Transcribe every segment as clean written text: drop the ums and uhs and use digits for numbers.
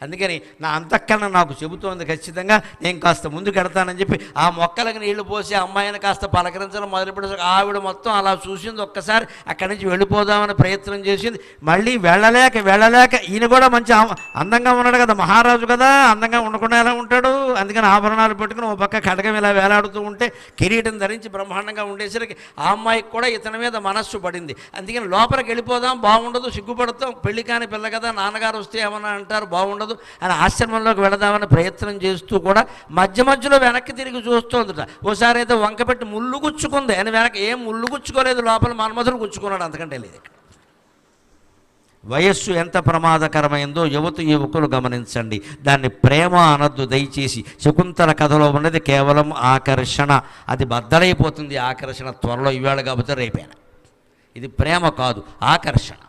అందుకని నా అంతఃకరణ నాకు చెబుతోంది ఖచ్చితంగా నేను కాస్త ముందుకు వెడతానని చెప్పి ఆ మొక్కలకు నీళ్లు పోసి అమ్మాయిని కాస్త పలకరించడం మొదలుపెట్టి ఆవిడ మొత్తం అలా చూసింది. ఒక్కసారి అక్కడి నుంచి వెళ్ళిపోదామని ప్రయత్నం చేసింది. మళ్ళీ వెళ్ళలేక ఈయన కూడా మంచి అందంగా ఉన్నాడు కదా, మహారాజు కదా, అందంగా ఉండకుండా ఎలా ఉంటాడు? అందుకని ఆభరణాలు పెట్టుకుని ఒక పక్క ఖడ్గం ఇలా వేలాడుతూ ఉంటే కిరీటం ధరించి బ్రహ్మాండంగా ఉండేసరికి ఆ అమ్మాయికి కూడా ఇతని మీద మనస్సు పడింది. అందుకని లోపలికి వెళ్ళిపోదాం, బాగుండదు, సిగ్గుపడతాం, పెళ్లి కాని పిల్ల కదా, నాన్నగారు వస్తే ఏమన్నా అంటారు, బాగుండదు అని ఆశ్రమంలోకి వెళదామని ప్రయత్నం చేస్తూ కూడా మధ్యలో వెనక్కి తిరిగి చూస్తోందిట. ఓసారి అయితే వంక పెట్టి ముళ్ళు గుచ్చుకుంది అని వెనక్కి ఏం ముళ్ళు గుచ్చుకోలేదు, లోపల మన్మధుడు గుచ్చుకున్నాడు, అంతకంటే లేదు. ఇక్కడ వయస్సు ఎంత ప్రమాదకరమైందో యువకులు గమనించండి. దాన్ని ప్రేమ అనొద్దు దయచేసి. శకుంతల కథలో ఉన్నది కేవలం ఆకర్షణ. అది బద్దలైపోతుంది ఆకర్షణ త్వరలో, ఇవాళ కాకపోతే రేపేనా. ఇది ప్రేమ కాదు, ఆకర్షణ.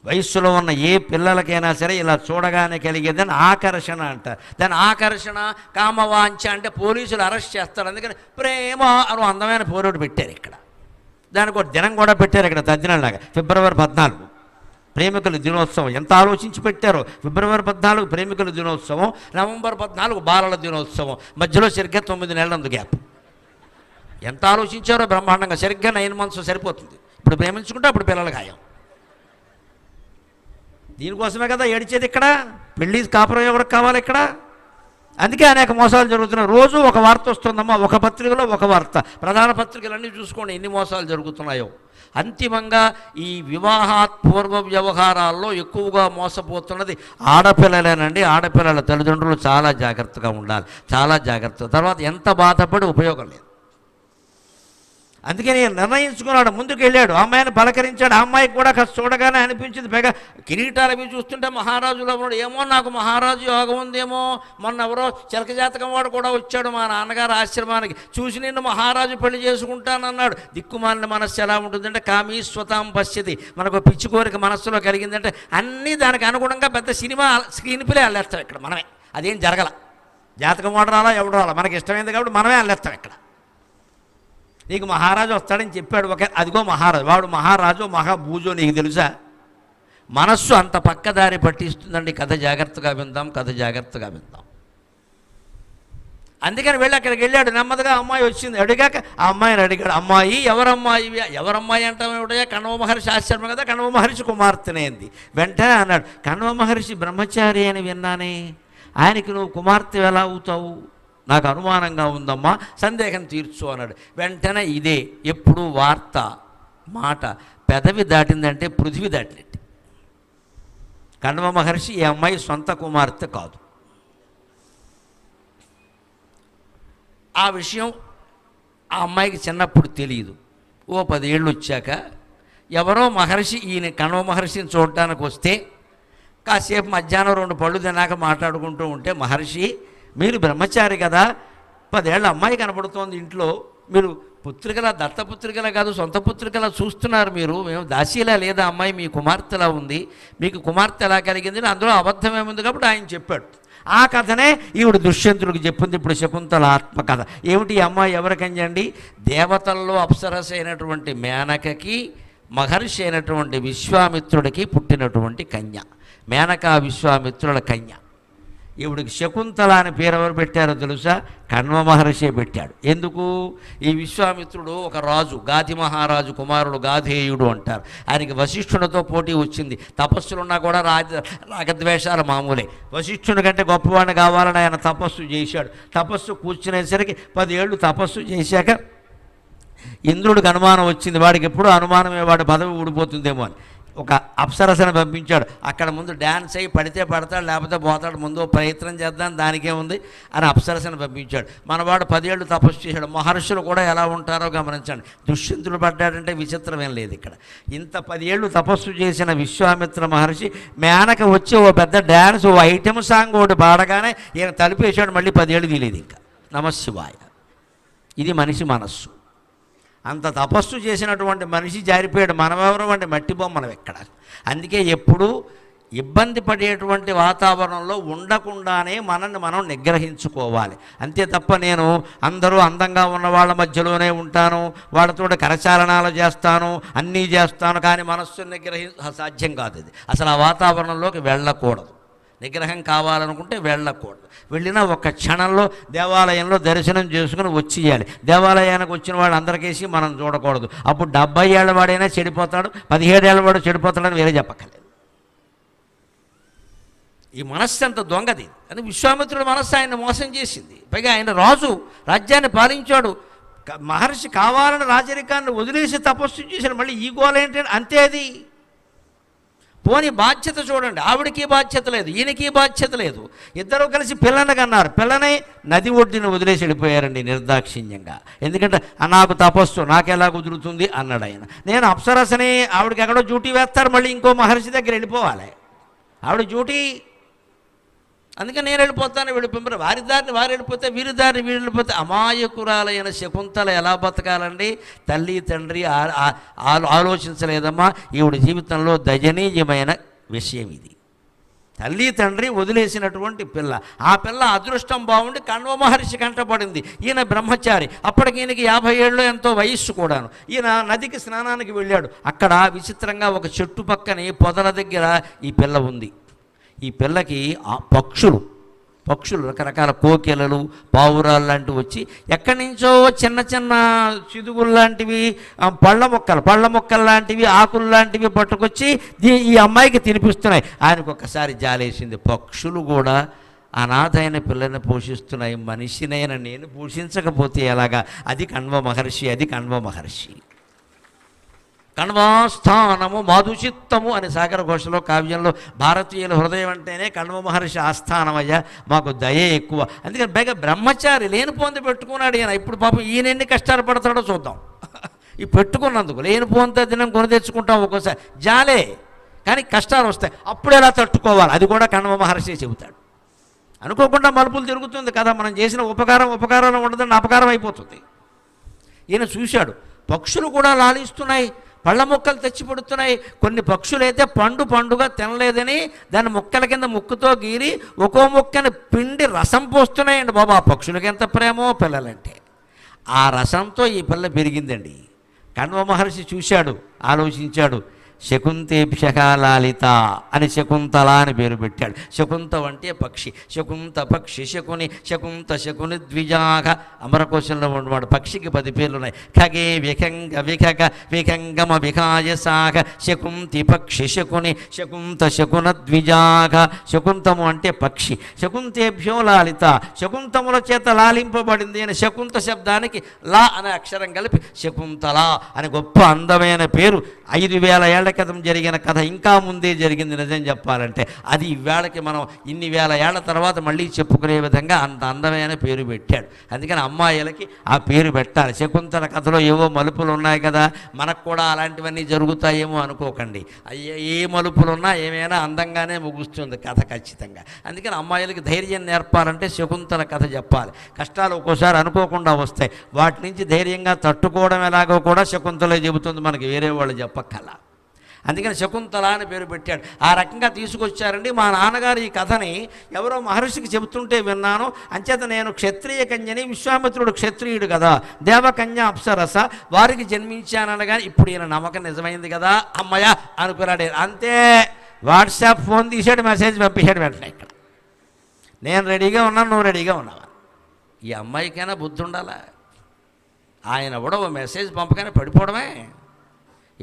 వయస్సులో ఉన్న ఏ పిల్లలకైనా సరే ఇలా చూడగానే కలిగేదని ఆకర్షణ అంటారు. దాని ఆకర్షణ కామవాంఛ అంటే పోలీసులు అరెస్ట్ చేస్తారు. అందుకని ప్రేమ అని అందమైన పోరోడు పెట్టారు ఇక్కడ. దానికి ఒక దినం కూడా పెట్టారు ఇక్కడ, తద్దినంలాగా. ఫిబ్రవరి 14 ప్రేమికుల దినోత్సవం. ఎంత ఆలోచించి పెట్టారో. ఫిబ్రవరి 14 ప్రేమికుల దినోత్సవం, నవంబర్ 14 బాలల దినోత్సవం, మధ్యలో సరిగ్గా 9 నెలలందు గ్యాప్. ఎంత ఆలోచించారో బ్రహ్మాండంగా. సరిగ్గా 9 months సరిపోతుంది. ఇప్పుడు ప్రేమించుకుంటే అప్పుడు పిల్లలు ఖాయం. దీనికోసమే కదా ఏడిచేది ఇక్కడ. పెళ్ళి కాపురం ఎవరికి కావాలి ఇక్కడ? అందుకే అనేక మోసాలు జరుగుతున్నాయి. రోజు ఒక వార్త వస్తుందమ్మా, ఒక పత్రికలో ఒక వార్త. ప్రధాన పత్రికలన్నీ చూసుకోండి ఎన్ని మోసాలు జరుగుతున్నాయో. అంతిమంగా ఈ వివాహాత్పూర్వ వ్యవహారాల్లో ఎక్కువగా మోసపోతున్నది ఆడపిల్లలేనండి. ఆడపిల్లల తల్లిదండ్రులు చాలా జాగ్రత్తగా ఉండాలి, చాలా జాగ్రత్త. తర్వాత ఎంత బాధపడి ఉపయోగం లేదు. అందుకే నేను నిర్ణయించుకున్నాడు, ముందుకు వెళ్ళాడు, అమ్మాయిని పలకరించాడు. ఆ అమ్మాయికి కూడా కాస్త చూడగానే అనిపించింది. పైగా కిరీటాలు అవి చూస్తుంటే మహారాజులో ఉన్నాడు. ఏమో నాకు మహారాజు యోగం ఉందేమో. మొన్న ఎవరో చిలక జాతకం వాడు కూడా వచ్చాడు మా నాన్నగారు ఆశ్రమానికి. చూసి నిన్ను మహారాజు పెళ్లి చేసుకుంటానన్నాడు. దిక్కుమాలిన మనస్సు ఎలా ఉంటుందంటే కామీస్వతాం పశ్యతి. మనకు పిచ్చి కోరిక మనస్సులో కలిగిందంటే అన్నీ దానికి అనుగుణంగా పెద్ద సినిమా స్క్రీన్ ప్లే అల్లేస్తాం ఇక్కడ మనమే. అదేం జరగల. జాతకం వాడు రాలా, ఎవడు రాలా, మనకి ఇష్టమైంది కాబట్టి మనమే అల్లేస్తాం ఇక్కడ. నీకు మహారాజు వస్తాడని చెప్పాడు ఒక, అదిగో మహారాజు, వాడు మహారాజు మహాభూజో నీకు తెలుసా? మనస్సు అంత పక్కదారి పట్టిస్తుందండి. కథ జాగ్రత్తగా విందాం, కథ జాగ్రత్తగా విందాం. అందుకని వెళ్ళి అక్కడికి వెళ్ళాడు. నెమ్మదిగా అమ్మాయి వచ్చింది. అడిగాక ఆ అమ్మాయిని అడిగాడు, అమ్మాయి ఎవరమ్మాయి అంటావుడయా? కణవ మహర్షి ఆశ్రమం కదా, కణవ మహర్షి కుమార్తెనే అంది. వెంటనే అన్నాడు, కణవ మహర్షి బ్రహ్మచారి అని విన్నానే, ఆయనకి నువ్వు కుమార్తె ఎలా అవుతావు? నాకు అనుమానంగా ఉందమ్మా, సందేహం తీర్చు అన్నాడు. వెంటనే ఇదే ఎప్పుడు వార్త మాట పెదవి దాటిందంటే పృథివీ దాటినట్టు. కణవ మహర్షి ఈ అమ్మాయి సొంత కుమార్తె కాదు. ఆ విషయం ఆ అమ్మాయికి చిన్నప్పుడు తెలియదు. ఓ 10 ఏళ్ళు వచ్చాక ఎవరో మహర్షి ఈయన కణవ మహర్షిని చూడటానికి వస్తే కాసేపు మధ్యాహ్నం 2 పళ్ళు తిన్నాక మాట్లాడుకుంటూ ఉంటే, మహర్షి మీరు బ్రహ్మచారి కదా, 10 ఏళ్ళ అమ్మాయి కనబడుతోంది ఇంట్లో, మీరు పుత్రికలా దత్తపుత్రికలా కాదు సొంత పుత్రికలా చూస్తున్నారు మీరు, మేము దాసీలా లేదా అమ్మాయి మీ కుమార్తెలా ఉంది, మీకు కుమార్తె ఎలా కలిగింది? అందులో అబద్ధమేముంది కాబట్టి ఆయన చెప్పాడు. ఆ కథనే ఈవిడ దుష్యంతుడికి చెప్పింది. ఇప్పుడు శకుంతల ఆత్మకథ. ఏమిటి ఈ అమ్మాయి ఎవరికండి? దేవతల్లో అప్సరస అయినటువంటి మేనకకి మహర్షి అయినటువంటి విశ్వామిత్రుడికి పుట్టినటువంటి కన్య. మేనకా విశ్వామిత్రుల కన్య. ఈవిడికి శకుంతల అని పేరు ఎవరు పెట్టారో తెలుసా? కణ్వ మహర్షి పెట్టాడు. ఎందుకు? ఈ విశ్వామిత్రుడు ఒక రాజు, గాధి మహారాజు కుమారుడు, గాధేయుడు అంటారు. ఆయనకి వశిష్ఠునితో పోటీ వచ్చింది. తపస్సులున్నా కూడా రాగద్వేషాలు మామూలే. వశిష్ఠుని కంటే గొప్పవాడిని కావాలని ఆయన తపస్సు చేశాడు. తపస్సు కూర్చునేసరికి 10 ఏళ్ళు తపస్సు చేశాక ఇంద్రుడికి అనుమానం వచ్చింది. వాడికి ఎప్పుడూ అనుమానమే, వాడి పదవి ఊడిపోతుందేమో అని ఒక అప్సరసను పంపించాడు. అక్కడ ముందు డ్యాన్స్ అయ్యి పడితే పడతాడు, లేకపోతే పోతాడు, ముందు ప్రయత్నం చేద్దాం దానికే ఉంది అని అప్సరసను పంపించాడు. మనవాడు 10 ఏళ్ళు తపస్సు చేశాడు. మహర్షులు కూడా ఎలా ఉంటారో గమనించండి. దుష్యంతుడు పడ్డాడంటే విచిత్రమేం లేదు ఇక్కడ. ఇంత 10 ఏళ్ళు తపస్సు చేసిన విశ్వామిత్ర మహర్షి మేనక వచ్చి ఓ పెద్ద డ్యాన్స్, ఓ ఐటెం సాంగ్ ఒకటి పాడగానే ఈయన తలిపేశాడు. మళ్ళీ 10 ఏళ్ళు తీలేదు ఇంకా. నమశివాయ. ఇది మనిషి మనస్సు. అంత తపస్సు చేసినటువంటి మనిషి జారిపోయాడు. మనమెవరం అంటే మట్టి బొమ్మలం ఎక్కడ. అందుకే ఎప్పుడూ ఇబ్బంది పడేటువంటి వాతావరణంలో ఉండకుండానే మనల్ని మనం నిగ్రహించుకోవాలి. అంతే తప్ప నేను అందరూ అందంగా ఉన్న వాళ్ళ మధ్యలోనే ఉంటాను, వాళ్ళతో కరచాలనాలు చేస్తాను, అన్నీ చేస్తాను, కానీ మనస్సును సాధ్యం కాదు. ఇది అసలు ఆ వాతావరణంలోకి వెళ్ళకూడదు. నిగ్రహం కావాలనుకుంటే వెళ్ళకూడదు. వెళ్ళినా ఒక క్షణంలో దేవాలయంలో దర్శనం చేసుకుని వచ్చేయాలి. దేవాలయానికి వచ్చిన వాళ్ళు అందరికేసి మనం చూడకూడదు. అప్పుడు 70 ఏళ్ళ వాడైనా చెడిపోతాడు, 17 ఏళ్ళ వాడు చెడిపోతాడని వేరే చెప్పక్కర్లేదు. ఈ మనస్సు అంత దొంగది అని విశ్వామిత్రుడు మనస్సు ఆయన మోసం చేసింది. పైగా ఆయన రాజు, రాజ్యాన్ని పాలించాడు. మహర్షి కావాలని రాజరికాన్ని వదిలేసి తపస్సు చేశాడు. మళ్ళీ ఈ గోల ఏంటంటే అంతే. అది పోనీ బాధ్యత చూడండి, ఆవిడకి బాధ్యత లేదు, ఈయనకి బాధ్యత లేదు. ఇద్దరు కలిసి పిల్లని కన్నారు. పిల్లని నది ఒడ్డున వదిలేసి వెళ్ళిపోయారండి నిర్దాక్షిణ్యంగా. ఎందుకంటే నాకు తపస్సు నాకెలా కుదురుతుంది అన్నాడు ఆయన. నేను అప్సరసని, ఆవిడకి ఎక్కడో డ్యూటీ వేస్తారు, మళ్ళీ ఇంకో మహర్షి దగ్గర వెళ్ళిపోవాలి, ఆవిడ డ్యూటీ. అందుకని నేను వెళ్ళిపోతాను, వెళ్ళిపోయి వారి దారిని వారు వెళ్ళిపోతే, వీరి దారిని వీరు వెళ్ళిపోతే అమాయకురాలైన శకుంతల ఎలా బతకాలండి? తల్లి తండ్రి ఆలోచించలేదమ్మా. ఈవిడ జీవితంలో దయనీయమైన విషయం ఇది. తల్లి తండ్రి వదిలేసినటువంటి పిల్ల, ఆ పిల్ల అదృష్టం బాగుండి కణ్వ మహర్షి కంటపడింది. ఈయన బ్రహ్మచారి, అప్పటికి ఈయనకి 50 ఏళ్ళు ఎంతో వయస్సు కూడాను. ఈయన నదికి స్నానానికి వెళ్ళాడు. అక్కడ విచిత్రంగా ఒక చెట్టు పక్కని పొదల దగ్గర ఈ పిల్ల ఉంది. ఈ పిల్లకి పక్షులు రకరకాల కోకిలలు, పావురాలు లాంటివి వచ్చి ఎక్కడి నుంచో చిన్న చిన్న చిదుగులు లాంటివి, పళ్ళ మొక్కలు లాంటివి, ఆకులు లాంటివి పట్టుకొచ్చి ఈ అమ్మాయికి తినిపిస్తున్నాయి. ఆయనకు ఒక్కసారి జాలేసింది. పక్షులు కూడా అనాథైన పిల్లని పోషిస్తున్నాయి, మనిషినైనా నేను పోషించకపోతే ఎలాగా? అది కణ్వ మహర్షి. కణ్వాస్థానము మాధుచిత్తము అని సాగర ఘోషలో కావ్యంలో భారతీయుల హృదయం అంటేనే కణ్వ మహర్షి ఆస్థానమయ్యా, మాకు దయ ఎక్కువ. అందుకని పైగా బ్రహ్మచారి లేని పొంది పెట్టుకున్నాడు ఈయన. ఇప్పుడు పాపం ఈయన ఎన్ని కష్టాలు పడతాడో చూద్దాం. ఈ పెట్టుకున్నందుకు లేని పొంత దినం కొని తెచ్చుకుంటాం ఒక్కోసారి, జాలే. కానీ కష్టాలు వస్తాయి, అప్పుడు ఎలా తట్టుకోవాలి అది కూడా కణ్వ మహర్షి చెబుతాడు. అనుకోకుండా మలుపులు తిరుగుతుంది కదా, మనం చేసిన ఉపకారం ఉండదని అపకారం అయిపోతుంది. ఈయన చూశాడు, పక్షులు కూడా లాలిస్తున్నాయి, పళ్ళ మొక్కలు తెచ్చి పెడుతున్నాయి. కొన్ని పక్షులైతే పండుగా తినలేదని దాని మొక్కల కింద ముక్కుతో గీరి ఒక్కో మొక్కని పిండి రసం పోస్తున్నాయండి బాబా. ఆ పక్షులకి ఎంత ప్రేమో పిల్లలంటే. ఆ రసంతో ఈ పిల్ల పెరిగిందండి. కణ్వ మహర్షి చూశాడు, ఆలోచించాడు. శకుంతేభ్యః లాలిత అని శకుంతల అని పేరు పెట్టాడు. శకుంతం అంటే పక్షి, శకుంత పక్షి శకుని, శకుని ద్విజాగ. అమరకోశంలో ఉన్నవాడు పక్షికి 10 పేర్లు ఉన్నాయి. ఖగే విఖంగమ వికాయసాగ శకుంతి పక్షి శకుని, శకున ద్విజాగ. శకుంతము అంటే పక్షి. శకుంతేభ్యో లాలిత, శకుంతముల చేత లాలింపబడింది అని శకుంత శబ్దానికి లా అనే అక్షరం కలిపి శకుంతల అని గొప్ప అందమైన పేరు. 5000 ఏళ్ల క్రితం జరిగిన కథ ఇంకా ముందే జరిగింది నిజం చెప్పాలంటే. అది ఈవేళకి మనం ఇన్ని వేల ఏళ్ల తర్వాత మళ్ళీ చెప్పుకునే విధంగా అంత అందమైన పేరు పెట్టాడు. అందుకని అమ్మాయిలకి ఆ పేరు పెట్టాలి. శకుంతల కథలో ఏవో మలుపులు ఉన్నాయి కదా, మనకు కూడా అలాంటివన్నీ జరుగుతాయేమో అనుకోకండి. ఏ మలుపులున్నా ఏమైనా అందంగానే ముగుస్తుంది కథ ఖచ్చితంగా. అందుకని అమ్మాయిలకి ధైర్యం నేర్పాలంటే శకుంతల కథ చెప్పాలి. కష్టాలు ఒక్కోసారి అనుకోకుండా వస్తాయి, వాటి నుంచి ధైర్యంగా తట్టుకోవడం ఎలాగో కూడా శకుంతలే చెబుతుంది, మనకి వేరే వాళ్ళు చెప్పక్కల. అందుకని శకుంతల అని పేరు పెట్టాడు. ఆ రకంగా తీసుకొచ్చారండి. మా నాన్నగారు ఈ కథని ఎవరో మహర్షికి చెబుతుంటే విన్నాను. అంచేత నేను క్షత్రియ కన్యని, విశ్వామిత్రుడు క్షత్రియుడు కదా, దేవకన్య అప్సరస, వారికి జన్మించాననగా ఇప్పుడు ఈయన నమ్మకం నిజమైంది కదా అమ్మయ్య అనుకున్నాడు. అంతే, వాట్సాప్ ఫోన్ తీసాడు, మెసేజ్ పంపించాడు వెంటనే. ఇక్కడ నేను రెడీగా ఉన్నాను, నువ్వు రెడీగా ఉన్నావా? ఈ అమ్మాయికైనా బుద్ధి ఉండాలా? ఆయన కూడా ఓ మెసేజ్ పంపగానే పడిపోవడమే.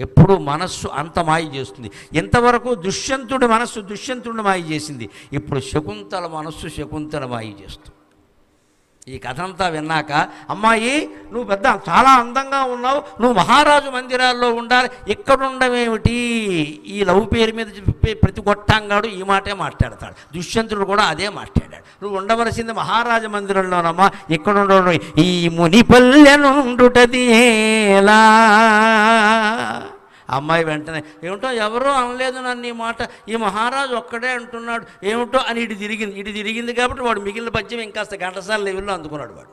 ఎప్పుడు మనస్సు అంత మాయ చేస్తుంది. ఇంతవరకు దుష్యంతుడి మనస్సు దుష్యంతుడిని మాయ చేసింది, ఇప్పుడు శకుంతల మనస్సు శకుంతల మాయ చేస్తుంది. ఈ కథ అంతా విన్నాక, అమ్మాయి నువ్వు చాలా అందంగా ఉన్నావు, నువ్వు మహారాజు మందిరాల్లో ఉండాలి, ఇక్కడ ఉండమేమిటి? ఈ లవ్ పేరు మీద ప్రతి గొట్టంగాడు ఈ మాటే మాట్లాడతాడు. దుష్యంతుడు కూడా అదే మాట్లాడాడు. నువ్వు ఉండవలసింది మహారాజ మందిరంలోనమ్మా, ఇక్కడ ఉండడం. ఈ మునిపల్లెనుండుటది ఎలా? అమ్మాయి వెంటనే ఏమిటో ఎవరో అనలేదు నన్ను ఈ మాట, ఈ మహారాజు ఒక్కడే అంటున్నాడు ఏమిటో అని ఇటు తిరిగింది కాబట్టి వాడు మిగిలిన పద్యం ఇంకాస్త ఘంటసాల లెవెల్లో అందుకున్నాడు. వాడు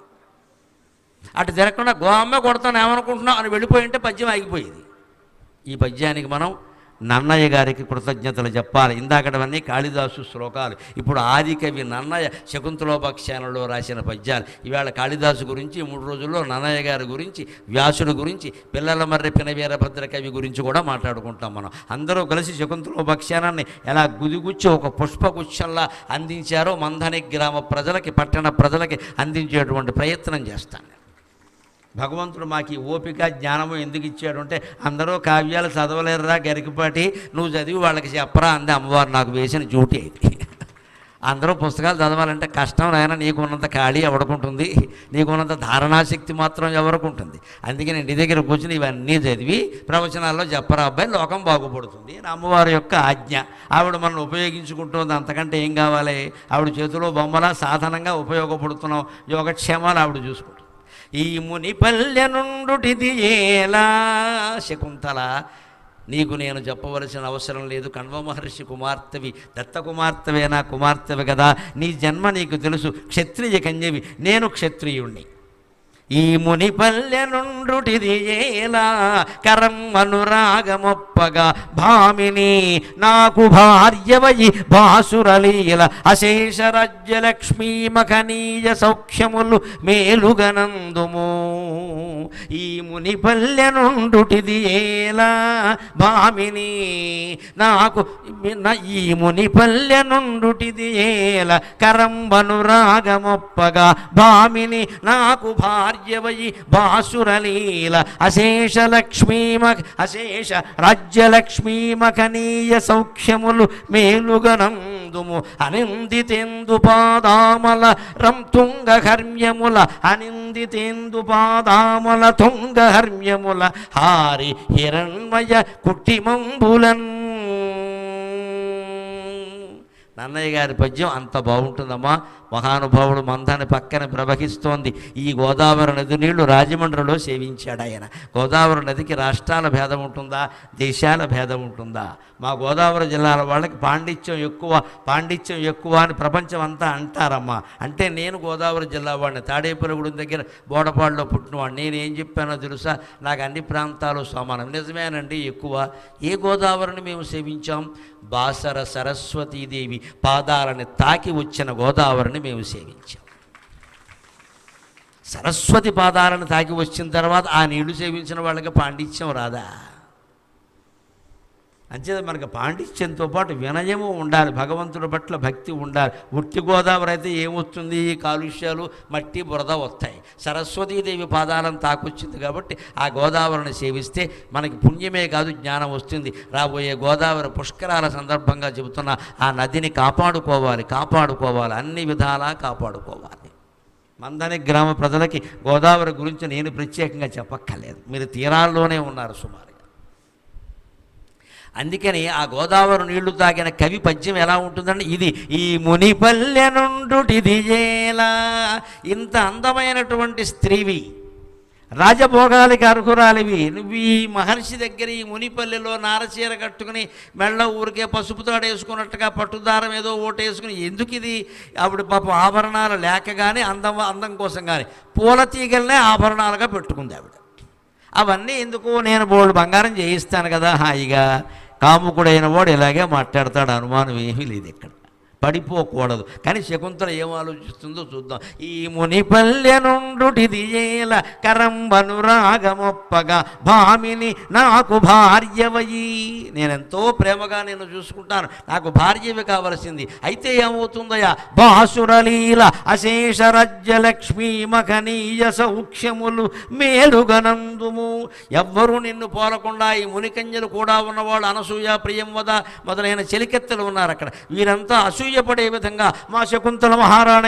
అటు తిరగకుండా గో అమ్మ కొడతాను ఏమనుకుంటున్నావు అని వెళ్ళిపోయి ఉంటే పద్యం ఆగిపోయేది. ఈ పద్యానికి మనం నన్నయ్య గారికి కృతజ్ఞతలు చెప్పాలి. ఇందాకటవన్నీ కాళిదాసు శ్లోకాలు. ఇప్పుడు ఆదికవి నన్నయ్య శకుంతలోపాఖ్యానంలో రాసిన పద్యాలు. ఇవాళ కాళిదాసు గురించి 3 రోజుల్లో నన్నయ్య గారి గురించి, వ్యాసుడి గురించి, పిల్లల మర్రి పినవీరభద్ర కవి గురించి కూడా మాట్లాడుకుంటాం మనం. అందరూ కలిసి శకుంతలోపాఖ్యానాన్ని ఎలా గుదిగుచ్చి ఒక పుష్పగుచ్చంలా అందించారో మంథని గ్రామ ప్రజలకి, పట్టణ ప్రజలకి అందించేటువంటి ప్రయత్నం చేస్తాను. భగవంతుడు మాకు ఈ ఓపిక జ్ఞానము ఎందుకు ఇచ్చాడు అంటే, అందరూ కావ్యాలు చదవలేరురా గరికపాటి, నువ్వు చదివి వాళ్ళకి చెప్పరా అంది అమ్మవారు. నాకు వేసిన డ్యూటీ అయితే అందరూ పుస్తకాలు చదవాలంటే కష్టం నాయన, నీకున్నంత ఖాళీ ఎవడుకుంటుంది, నీకున్నంత ధారణాశక్తి మాత్రం ఎవరికి ఉంటుంది. అందుకే నేను ఇంటి దగ్గర కూర్చుని ఇవన్నీ చదివి ప్రవచనాల్లో చెప్పరా అబ్బాయి, లోకం బాగుపడుతుంది అని అమ్మవారి యొక్క ఆజ్ఞ. ఆవిడ మనం ఉపయోగించుకుంటుంది, అంతకంటే ఏం కావాలి? ఆవిడ చేతిలో బొమ్మలా సాధనంగా ఉపయోగపడుతున్నాం, యోగక్షేమాలు ఆవిడ చూసుకుంటుంది. ఈ ముని పల్లె నుండుటిది ఏలా శకుంతల, నీకు నేను చెప్పవలసిన అవసరం లేదు. కణ్వ మహర్షి కుమార్తెవి, దత్త కుమార్తెవే, నా కుమార్తెవి కదా, నీ జన్మ నీకు తెలుసు. క్షత్రియ కన్యవి, నేను క్షత్రియుణ్ణి. ఈ ముని పల్లె నుండుటిది ఏలా కరం అనురాగమొప్పగా భామిని నాకు భార్యవయి భాసురలీల అశేష రాజ్యలక్ష్మీ మఖనీయ సౌఖ్యములు మేలుగనందుము. ఈ ముని పల్లె నుండుటిది ఏలా భామిని నాకు, ఈ ముని పల్లె నుండుటిది ఏల కరంబనురాగమొప్పగా భామిని నాకు భార్యవయి భాసురలీల అశేష అశేష రాజ్యలక్ష్మీ మఖనీయ సౌఖ్యములు మేలుగనందుము. అనిందితేందు పాదామల తుంగహర్మ్యముల, అనిందితేందు పాదామల తుంగహర్మ్యముల హారి హిరణ్మయ కుట్టిమంబులన్. నన్నయ్య గారి పద్యం అంత బాగుంటుందమ్మా. మహానుభావుడు మంథని పక్కన ప్రవహిస్తోంది ఈ గోదావరి నది నీళ్లు రాజమండ్రిలో సేవించాడు ఆయన. గోదావరి నదికి రాష్ట్రాల భేదం ఉంటుందా, దేశాల భేదం ఉంటుందా? మా గోదావరి జిల్లాల వాళ్ళకి పాండిత్యం ఎక్కువ అని ప్రపంచం అంతా అంటారమ్మా. అంటే నేను గోదావరి జిల్లా వాడిని, తాడేపల్లిగూడెం దగ్గర బోడపాడులో పుట్టినవాడిని. నేను ఏం చెప్పానో తెలుసా? నాకు అన్ని ప్రాంతాలు సమానం. నిజమేనండి, ఎక్కువ. ఏ గోదావరిని మేము సేవించాం? బాసర సరస్వతీదేవి పాదాలని తాకి వచ్చిన గోదావరిని మేము సేవించాం. సరస్వతి పాదాలను తాకి వచ్చిన తర్వాత ఆ నీళ్లు సేవించిన వాళ్ళకి పాండిత్యం రాదా? అంచేత మనకు పాండిత్యంతో పాటు వినయము ఉండాలి, భగవంతుడి పట్ల భక్తి ఉండాలి. ఉట్టి గోదావరి అయితే ఏమొస్తుంది? కాలుష్యాలు, మట్టి, బురద వస్తాయి. సరస్వతీదేవి పాదాలను తాకొచ్చింది కాబట్టి ఆ గోదావరిని సేవిస్తే మనకి పుణ్యమే కాదు, జ్ఞానం వస్తుంది. రాబోయే గోదావరి పుష్కరాల సందర్భంగా చెబుతున్న ఆ నదిని కాపాడుకోవాలి, అన్ని విధాలా కాపాడుకోవాలి. మంథని గ్రామ ప్రజలకి గోదావరి గురించి నేను ప్రత్యేకంగా చెప్పక్కర్లేదు, మీరు తీరాల్లోనే ఉన్నారు సుమారుగా. అందుకని ఆ గోదావరి నీళ్లు తాగిన కవి పద్యం ఎలా ఉంటుందండి? ఇది ఈ మునిపల్లె నుండుటిది ఏలా, ఇంత అందమైనటువంటి స్త్రీవి, రాజభోగాలకి అర్హురాలివి, నువ్వు ఈ మహర్షి దగ్గర ఈ మునిపల్లెలో నారచీర కట్టుకుని మెళ్ళ ఊరికే పసుపు తాడు వేసుకున్నట్టుగా పట్టుదారం ఏదో ఓటేసుకుని ఎందుకు ఇది? ఆవిడ పాపం ఆభరణాలు లేక కానీ అందం కోసం కానీ పూల తీగలనే ఆభరణాలుగా పెట్టుకుంది ఆవిడ. అవన్నీ ఎందుకు? నేను బోల్డ్ బంగారం చేయిస్తాను కదా హాయిగా. కాముకుడైన వాడు ఇలాగే మాట్లాడతాడు, అనుమానం ఏమీ లేదు, ఇక్కడ పడిపోకూడదు. కానీ శకుంతల ఏం ఆలోచిస్తుందో చూద్దాం. ఈ మునిపల్లె నుండుటిది ఏల కరంబనురాగమొప్పగా భామిని నాకు భార్యవయి, నేనెంతో ప్రేమగా నేను చూసుకుంటాను, నాకు భార్యవి కావలసింది. అయితే ఏమవుతుందయా? భాసురలీల అశేష రాజ్యలక్ష్మీ మఖనీయ సౌఖ్యములు మేలుగనందుము. ఎవ్వరూ నిన్ను పోలకుండా ఈ మునికన్యలు కూడా ఉన్నవాళ్ళు, అనసూయ, ప్రియంవద మొదలైన చెలికెత్తలు ఉన్నారు అక్కడ. వీరంతా అసూయపడే విధంగా మా శకుంతల మహారాణి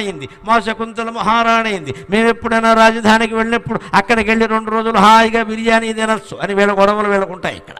అయింది, మేము ఎప్పుడైనా రాజధానికి వెళ్ళినప్పుడు అక్కడికి వెళ్ళి 2 రోజులు హాయిగా బిర్యానీ తినచ్చు అని వీళ్ళ గొడవలు వీళ్ళకుంటాయి ఇక్కడ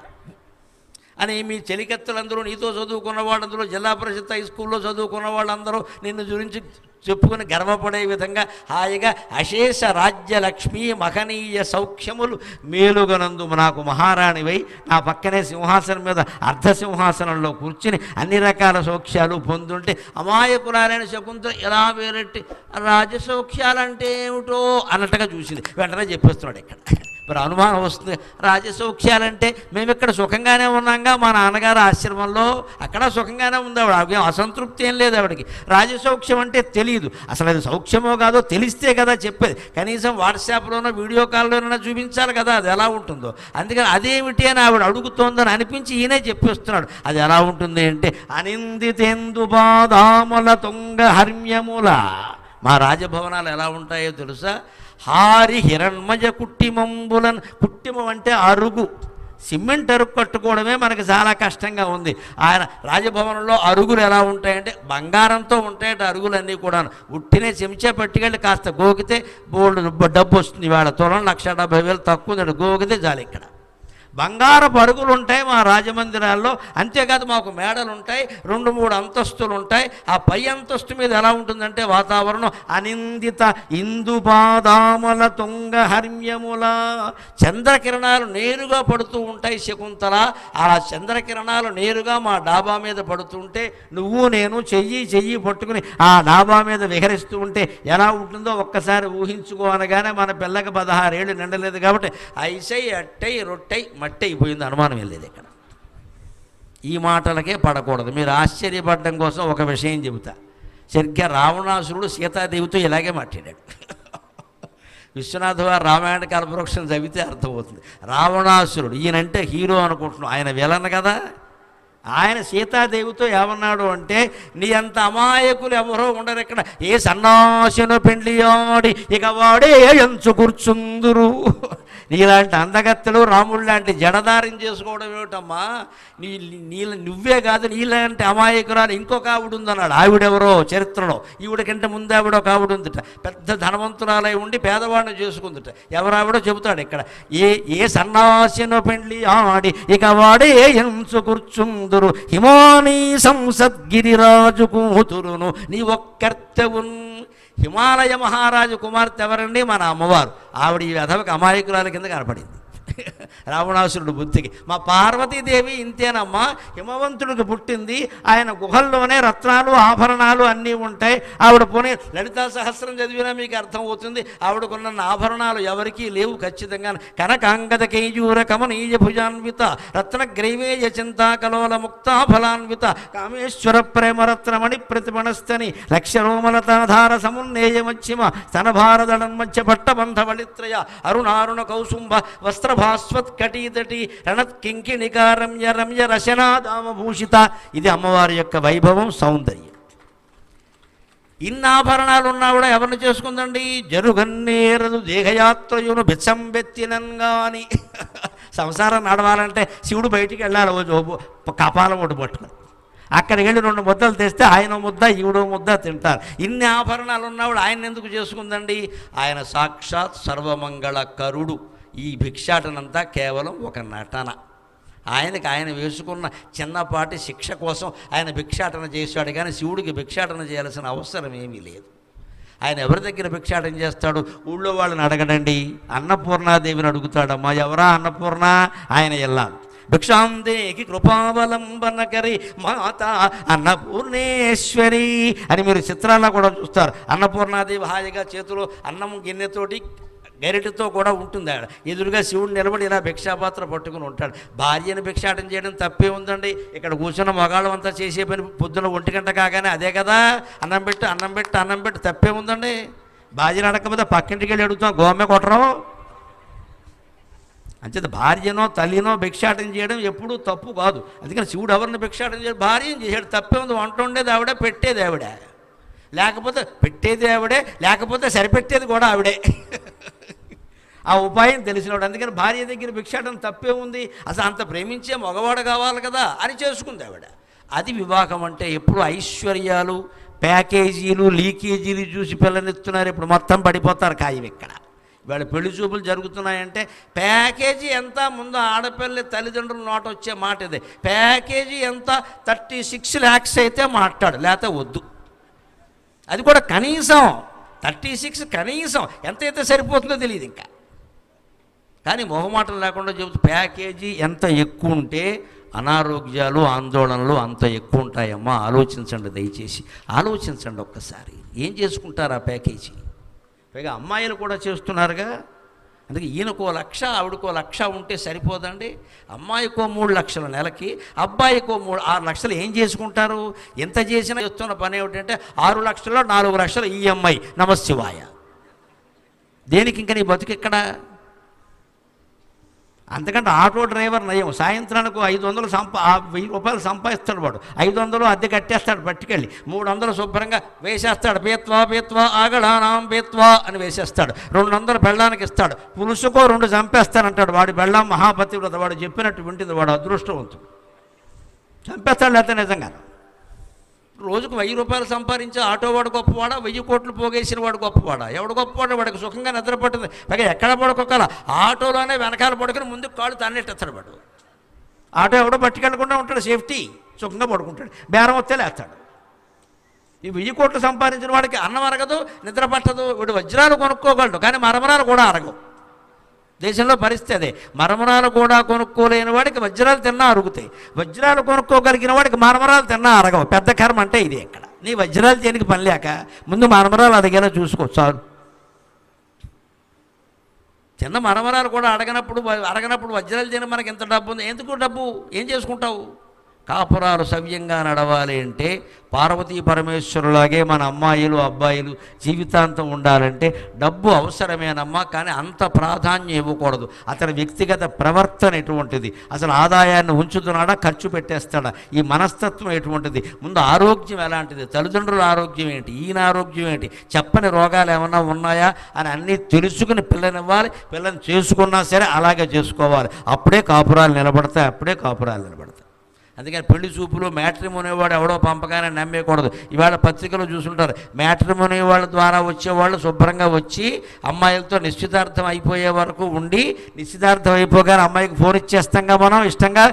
అని. మీ చెలికెత్తలందరూ, నీతో చదువుకున్న వాళ్ళందరూ, జిల్లా పరిషత్ హై స్కూల్లో చదువుకున్న వాళ్ళందరూ నిన్ను గురించి చెప్పుకుని గర్వపడే విధంగా హాయిగా అశేష రాజ్యలక్ష్మీ మహనీయ సౌఖ్యములు మేలుగనందు నాకు మహారాణివై నా పక్కనే సింహాసనం మీద అర్ధసింహాసనంలో కూర్చుని అన్ని రకాల సౌఖ్యాలు పొందుంటే అమాయకురాలైన శకుంతల ఎలా వేరెట్టి రాజసౌఖ్యాలంటే ఏమిటో అన్నట్టుగా చూసింది. వెంటనే చెప్పేస్తున్నాడు ఇక్కడ మరి అనుమానం వస్తుంది. రాజసౌఖ్యాలంటే మేము ఇక్కడ సుఖంగానే ఉన్నాంగా, మా నాన్నగారు ఆశ్రమంలో అక్కడ సుఖంగానే ఉంది ఆవిడ, ఆవిడ అసంతృప్తి ఏం లేదు ఆవిడకి. రాజసౌఖ్యం అంటే తెలియదు, అసలు అది సౌఖ్యమో కాదో తెలిస్తే కదా చెప్పేది. కనీసం వాట్సాప్లోనో వీడియో కాల్లోనైనా చూపించాలి కదా అది ఎలా ఉంటుందో. అందుకని అదేమిటి అని ఆవిడ అడుగుతోందని అనిపించి ఈయనే చెప్పేస్తున్నాడు. అది ఎలా ఉంటుంది అంటే అనిందితేందు బాదాముల తుంగ హర్మ్యముల. మా రాజభవనాలు ఎలా ఉంటాయో తెలుసా? హారి హిరణ్మయ కుట్టిమంబులన్. కుట్టిమం అంటే అరుగు, సిమెంట్ అరుగు కట్టుకోవడమే మనకి చాలా కష్టంగా ఉంది. ఆయన రాజభవనంలో అరుగులు ఎలా ఉంటాయంటే బంగారంతో ఉంటాయట అరుగులన్నీ కూడా. ఉట్టినే చెంచా పట్టుకెళ్ళి కాస్త గోకితే బోల్డ్ డబ్బు వస్తుంది. ఇవాళ తులం 1,70,000 తక్కువ ఉందండి, గోకితే చాలు. ఇక్కడ బంగారపు అరుగులు ఉంటాయి మా రాజమందిరాల్లో. అంతేకాదు మాకు మేడలు ఉంటాయి, 2-3 అంతస్తులు ఉంటాయి. ఆ పై అంతస్తు మీద ఎలా ఉంటుందంటే వాతావరణం అనిందిత ఇందుపాదాముల తుంగ హర్మ్యముల. చంద్రకిరణాలు నేరుగా పడుతూ ఉంటాయి శకుంతల. ఆ చంద్రకిరణాలు నేరుగా మా డాబా మీద పడుతుంటే నువ్వు నేను చెయ్యి పట్టుకుని ఆ డాబా మీద విహరిస్తూ ఉంటే ఎలా ఉంటుందో ఒక్కసారి ఊహించుకో అనగానే మన పిల్లకి 16 ఏళ్ళు నిండలేదు కాబట్టి ఐసై అట్టై రొట్టై మట్టి అయిపోయింది. అనుమానం వెళ్ళేది ఇక్కడ. ఈ మాటలకే పడకూడదు. మీరు ఆశ్చర్యపడడం కోసం ఒక విషయం చెబుతా. సరిగ్గా రావణాసురుడు సీతాదేవితో ఇలాగే మాట్లాడాడు. విశ్వనాథ వారు రామాయణ కల్పవృక్షం చదివితే అర్థమవుతుంది. రావణాసురుడు ఈయనంటే హీరో అనుకుంటున్నాం, ఆయన విలన్ కదా. ఆయన సీతాదేవితో ఏమన్నాడు అంటే నీ అంత అమాయకులు ఎవరో ఉండరు ఇక్కడ. ఏ సన్నాసిను పెండ్లి ఆడి ఇక వాడే ఎంచు కూర్చుందురు. నీలాంటి అందగత్తెలు రాముడు లాంటి జడదారం చేసుకోవడం ఏమిటమ్మా? నువ్వే కాదు నీలాంటి అమాయకురాలు ఇంకొక ఆవిడ ఉందన్నాడు. ఆవిడెవరో చరిత్రలో ఈవిడ కంటే ముందు ఆవిడ ఒక ఆవిడ ఉందిట, పెద్ద ధనవంతురాలై ఉండి పేదవాడిని చేసుకుందిట. ఎవరావిడో చెబుతాడు ఇక్కడ. ఏ సన్నాసిను పెండ్లి ఆడి ఇక వాడే ఎంచు కూర్చుందురు హిమానీ సంసద్గిరిరాజు కూతురును నీ ఒక్కర్తెవున్. హిమాలయ మహారాజు కుమార్తె ఎవరండి? మన అమ్మవారు. ఆవిడ ఈ వెధవకి అమాయకురాల కింద కనపడింది రావణాసురుడు బుద్ధికి. మా పార్వతీదేవి ఇంతేనమ్మా, హిమవంతుడికి పుట్టింది. ఆయన గుహల్లోనే రత్నాలు ఆభరణాలు అన్నీ ఉంటాయి. ఆవిడ పోనీ లలితా సహస్రం చదివినా మీకు అర్థమవుతుంది. ఆవిడకున్న ఆభరణాలు ఎవరికీ లేవు ఖచ్చితంగా. కనకాంగద కేయూర కమనీయ భుజాన్విత రత్నగ్రైవేయ చింతాకలోల ముక్తాఫలాన్విత కామేశ్వర ప్రేమరత్నమణి ప్రతిమణస్తని లక్ష్యరోమలతాధార సమున్నేయ మధ్యమ స్తనభారదళన్మధ్య పట్టబంధ వళిత్రయ అరుణారుణ కౌసుంభ వస్త్ర భాస్వత్కటీతటి రణత్కింకిణికారమ్య రమ్య రశనాదామభూషిత. ఇది అమ్మవారి యొక్క వైభవం, సౌందర్యం. ఇన్ని ఆభరణాలు ఉన్నా కూడా ఎవరిని చేసుకుందండి? జరుగన్నేరదు దేహయాత్రయును బిచ్చంబెత్తినంగాని. సంసారం నడవాలంటే శివుడు బయటికి వెళ్ళాలి కపాలం ఒకటి పట్టుకుని. అక్కడికి వెళ్ళి 2 ముద్దలు తెస్తే ఆయన ముద్ద ఈవిడో ముద్ద తింటారు. ఇన్ని ఆభరణాలు ఉన్నవాడు ఆయన ఎందుకు చేసుకుందండి? ఆయన సాక్షాత్ సర్వమంగళ కరుడు. ఈ భిక్షాటనంతా కేవలం ఒక నటన. ఆయనకి ఆయన వేసుకున్న చిన్నపాటి శిక్ష కోసం ఆయన భిక్షాటన చేశాడు, కానీ శివుడికి భిక్షాటన చేయాల్సిన అవసరం ఏమీ లేదు. ఆయన ఎవరి దగ్గర భిక్షాటన చేస్తాడు? ఊళ్ళో వాళ్ళని అడగడండి. అన్నపూర్ణాదేవిని అడుగుతాడమ్మా. ఎవరా అన్నపూర్ణ? ఆయన ఎల్లాను. భిక్షాందేకి కృపావలంబనకరి మాత అన్నపూర్ణేశ్వరి అని మీరు చిత్రాల్లో కూడా చూస్తారు. అన్నపూర్ణాదేవి హాయిగా చేతిలో అన్నం గిన్నెతోటి గరిటతో కూడా ఉంటుంది. ఆడ ఎదురుగా శివుడు నిలబడి ఇలా భిక్షాపాత్ర పట్టుకుని ఉంటాడు. భార్యను భిక్షాటం చేయడం తప్పే ఉందండి. ఇక్కడ కూర్చున్న మగాళ్ళం అంతా చేసే పని పొద్దున 1 గంట కాగానే అదే కదా, అన్నం పెట్టు తప్పే ఉందండి. భార్యను అడగకపోతే పక్కింటికి వెళ్ళి అడుగుతాం, గోమె కొట్టరం. అంచేత భార్యనో తల్లినో భిక్షాటం చేయడం ఎప్పుడూ తప్పు కాదు. అందుకని శివుడు ఎవరిని భిక్షాటం చేయడం? భార్యను చేశాడు. తప్పే ఉంది. వంట ఉండేది ఆవిడే, పెట్టేది ఆవిడే. లేకపోతే పెట్టేది ఆవిడే, లేకపోతే సరిపెట్టేది కూడా ఆవిడే. ఆ ఉపాయం తెలిసినవాడు. అందుకని భార్య దగ్గర భిక్షాటం తప్పే ఉంది. అసలు అంత ప్రేమించే మగవాడు కావాలి కదా అని చేసుకుంది ఆవిడ. అది వివాహం అంటే. ఎప్పుడు ఐశ్వర్యాలు, ప్యాకేజీలు, లీకేజీలు చూసి పిల్లనిస్తున్నారు. ఇప్పుడు మొత్తం పడిపోతారు ఖాయం. ఇక్కడ ఇవాళ పెళ్లి చూపులు జరుగుతున్నాయంటే ప్యాకేజీ ఎంత? ముందు ఆడపిల్ల తల్లిదండ్రుల నోట వచ్చే మాట ఇదే. ప్యాకేజీ ఎంత? 36 lakhs అయితే మాట్లాడు, లేకపోతే వద్దు. అది కూడా కనీసం 36 కనీసం. ఎంతైతే సరిపోతుందో తెలియదు ఇంకా. కానీ మొహమాటం లేకుండా చెబుతూ ప్యాకేజీ ఎంత ఎక్కువ ఉంటే అనారోగ్యాలు, ఆందోళనలు అంత ఎక్కువ ఉంటాయమ్మా. ఆలోచించండి, దయచేసి ఆలోచించండి ఒక్కసారి. ఏం చేసుకుంటారు ఆ ప్యాకేజీ? పైగా అమ్మాయిలు కూడా చేస్తున్నారుగా. అందుకే ఈయనకో 1,00,000 ఆవిడకో 1,00,000 ఉంటే సరిపోదండి. అమ్మాయికో 3 లక్షలు నెలకి, అబ్బాయికో 6 లక్షలు ఏం చేసుకుంటారు? ఎంత చేసినా చేస్తున్న పని ఏమిటంటే 6 లక్షల్లో 4 లక్షలు ఈఎంఐ. నమశివాయ. దేనికి ఇంకా నీ బతుకెక్కడ? అంతకంటే ఆటో డ్రైవర్ నయం. సాయంత్రానికి 500 1000 రూపాయలు సంపాదిస్తాడు వాడు. 500 అద్దె కట్టేస్తాడు, పట్టుకెళ్ళి 300 శుభ్రంగా వేసేస్తాడు. పేత్వా పేత్వా ఆగడానాం పేత్వా అని వేసేస్తాడు. 200 బెళ్ళానికి ఇస్తాడు. పులుసుకో 2 చంపేస్తానంటాడు. వాడి బెళ్ళం మహాపతివ్రత, వాడు చెప్పినట్టు వింటుంది. వాడు అదృష్టవంతుడు, చంపేస్తాడు. లేకపోతే నిజంగా రోజుకు 1000 రూపాయలు సంపాదించే ఆటో వాడు గొప్పవాడా? 1000 కోట్లు పోగేసిన వాడు గొప్పవాడా? ఎవడు గొప్పవాడు? వాడికి సుఖంగా నిద్ర పడుతుంది. పైగా ఎక్కడ పడుకోగల? ఆటోలోనే వెనకాల పడుకుని ముందుకు కాళ్ళు తన్నెట్టేస్తాడు వాడు. ఆటో ఎవడో పట్టుకెళ్ళకుండా ఉంటాడు, సేఫ్టీ, సుఖంగా పడుకుంటాడు. బేరం వస్తే లేస్తాడు. ఈ 1000 కోట్లు సంపాదించిన వాడికి అన్నం అరగదు, నిద్ర పట్టదు. వీడు వజ్రాలు కొనుక్కోగలడు, కానీ మరమరాలు కూడా అరగవు. దేశంలో పరిస్థితి అదే. మరమరాలు కూడా కొనుక్కోలేని వాడికి వజ్రాలు తిన్నా అరుగుతాయి. వజ్రాలు కొనుక్కోగలిగిన వాడికి మరమరాలు తిన్నా అరగవు. పెద్ద కర్మ అంటే ఇది. ఎక్కడ నీ వజ్రాలు దేనికి పని లేక ముందు మరమరాలు అడిగేలా చూసుకో చాలు. చిన్న మరమరాలు కూడా అడగనప్పుడు వజ్రాలు తిన మనకి ఎంత డబ్బు ఉంది? ఎందుకు డబ్బు? ఏం చేసుకుంటావు? కాపురాలు సవ్యంగా నడవాలి అంటే పార్వతీ పరమేశ్వరులాగే మన అమ్మాయిలు అబ్బాయిలు జీవితాంతం ఉండాలంటే డబ్బు అవసరమేనమ్మా, కానీ అంత ప్రాధాన్యం ఇవ్వకూడదు. అతని వ్యక్తిగత ప్రవర్తన ఎటువంటిది, అసలు ఆదాయాన్ని ఉంచుతున్నాడా ఖర్చు పెట్టేస్తాడా, ఈ మనస్తత్వం ఎటువంటిది, ముందు ఆరోగ్యం ఎలాంటిది, తల్లిదండ్రుల ఆరోగ్యం ఏంటి, ఈయన ఆరోగ్యం ఏంటి, చెప్పని రోగాలు ఏమన్నా ఉన్నాయా అని అన్నీ తెలుసుకుని పిల్లనివ్వాలి. పిల్లని చేసుకున్నా సరే అలాగే చేసుకోవాలి. అప్పుడే కాపురాలు నిలబడతాయి. అందుకని పెళ్లి చూపులు మ్యాట్రిమోనీ వాడు ఎవడో పంపగానే నమ్మేయకూడదు. ఇవాళ పత్రికలు చూసుంటారు, మ్యాట్రిమోనీ వాళ్ళ ద్వారా వచ్చేవాళ్ళు శుభ్రంగా వచ్చి అమ్మాయిలతో నిశ్చితార్థం అయిపోయే వరకు ఉండి, నిశ్చితార్థం అయిపోగానే అమ్మాయికి ఫోన్ ఇచ్చేస్తాంగా మనం ఇష్టంగా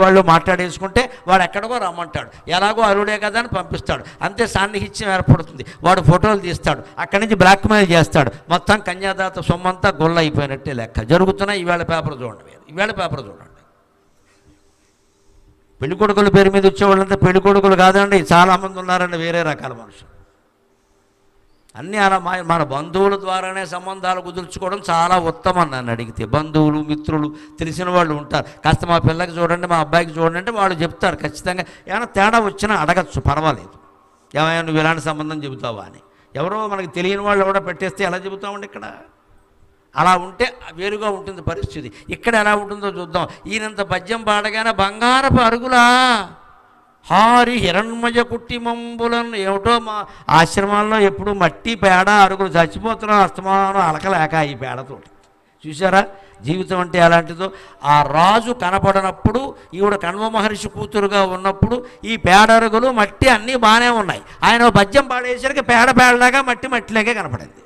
వాళ్ళు మాట్లాడేసుకుంటే వాడు ఎక్కడికో రమ్మంటాడు. ఎలాగో అరుడే కదా అని పంపిస్తాడు. అంతే సాన్నిహిత్యం ఏర్పడుతుంది. వాడు ఫోటోలు తీస్తాడు, అక్కడి నుంచి బ్లాక్మెయిల్ చేస్తాడు. మొత్తం కన్యాదాత సొమ్మంతా గొల్ల అయిపోయినట్టే లెక్క. జరుగుతున్నాయి ఇవాళ పేపర్ చూడండి. పెళ్ళికొడుకుల పేరు మీద వచ్చేవాళ్ళంతా పెళ్ళికొడుకులు కాదండి, చాలామంది ఉన్నారండి వేరే రకాల మనుషులు. అన్నీ అలా మన బంధువుల ద్వారానే సంబంధాలు కుదుర్చుకోవడం చాలా ఉత్తమం. నన్ను అడిగితే బంధువులు మిత్రులు తెలిసిన వాళ్ళు ఉంటారు. కాస్త మా పిల్లకి చూడండి, మా అబ్బాయికి చూడండి అంటే వాళ్ళు చెప్తారు. ఖచ్చితంగా ఏమైనా తేడా వచ్చినా అడగచ్చు, పర్వాలేదు. ఏమైనా నువ్వు ఇలాంటి సంబంధం చెబుతావా అని. ఎవరో మనకి తెలియని వాళ్ళు ఎవడో పెట్టేస్తే ఎలా చెబుతామండి? ఇక్కడ అలా ఉంటే వేరుగా ఉంటుంది పరిస్థితి. ఇక్కడ ఎలా ఉంటుందో చూద్దాం. ఈయనంత పద్యం పాడగానే బంగారపు అరుగులా హారి హిరణ్మయ కుట్టిమంబులను. ఏమిటో మా ఆశ్రమాల్లో ఎప్పుడు మట్టి పేడ అరుగులు, చచ్చిపోతున్నాం అస్తమానం అలకలేక ఈ పేడతోటి. చూసారా జీవితం అంటే అలాంటిదో. ఆ రాజు కనపడనప్పుడు, ఈవిడ కణ్వ మహర్షి కూతురుగా ఉన్నప్పుడు ఈ పేడ అరుగులు మట్టి అన్నీ బాగానే ఉన్నాయి. ఆయన పద్యం పాడేసరికి పేడలాగా మట్టిలాగే కనపడింది.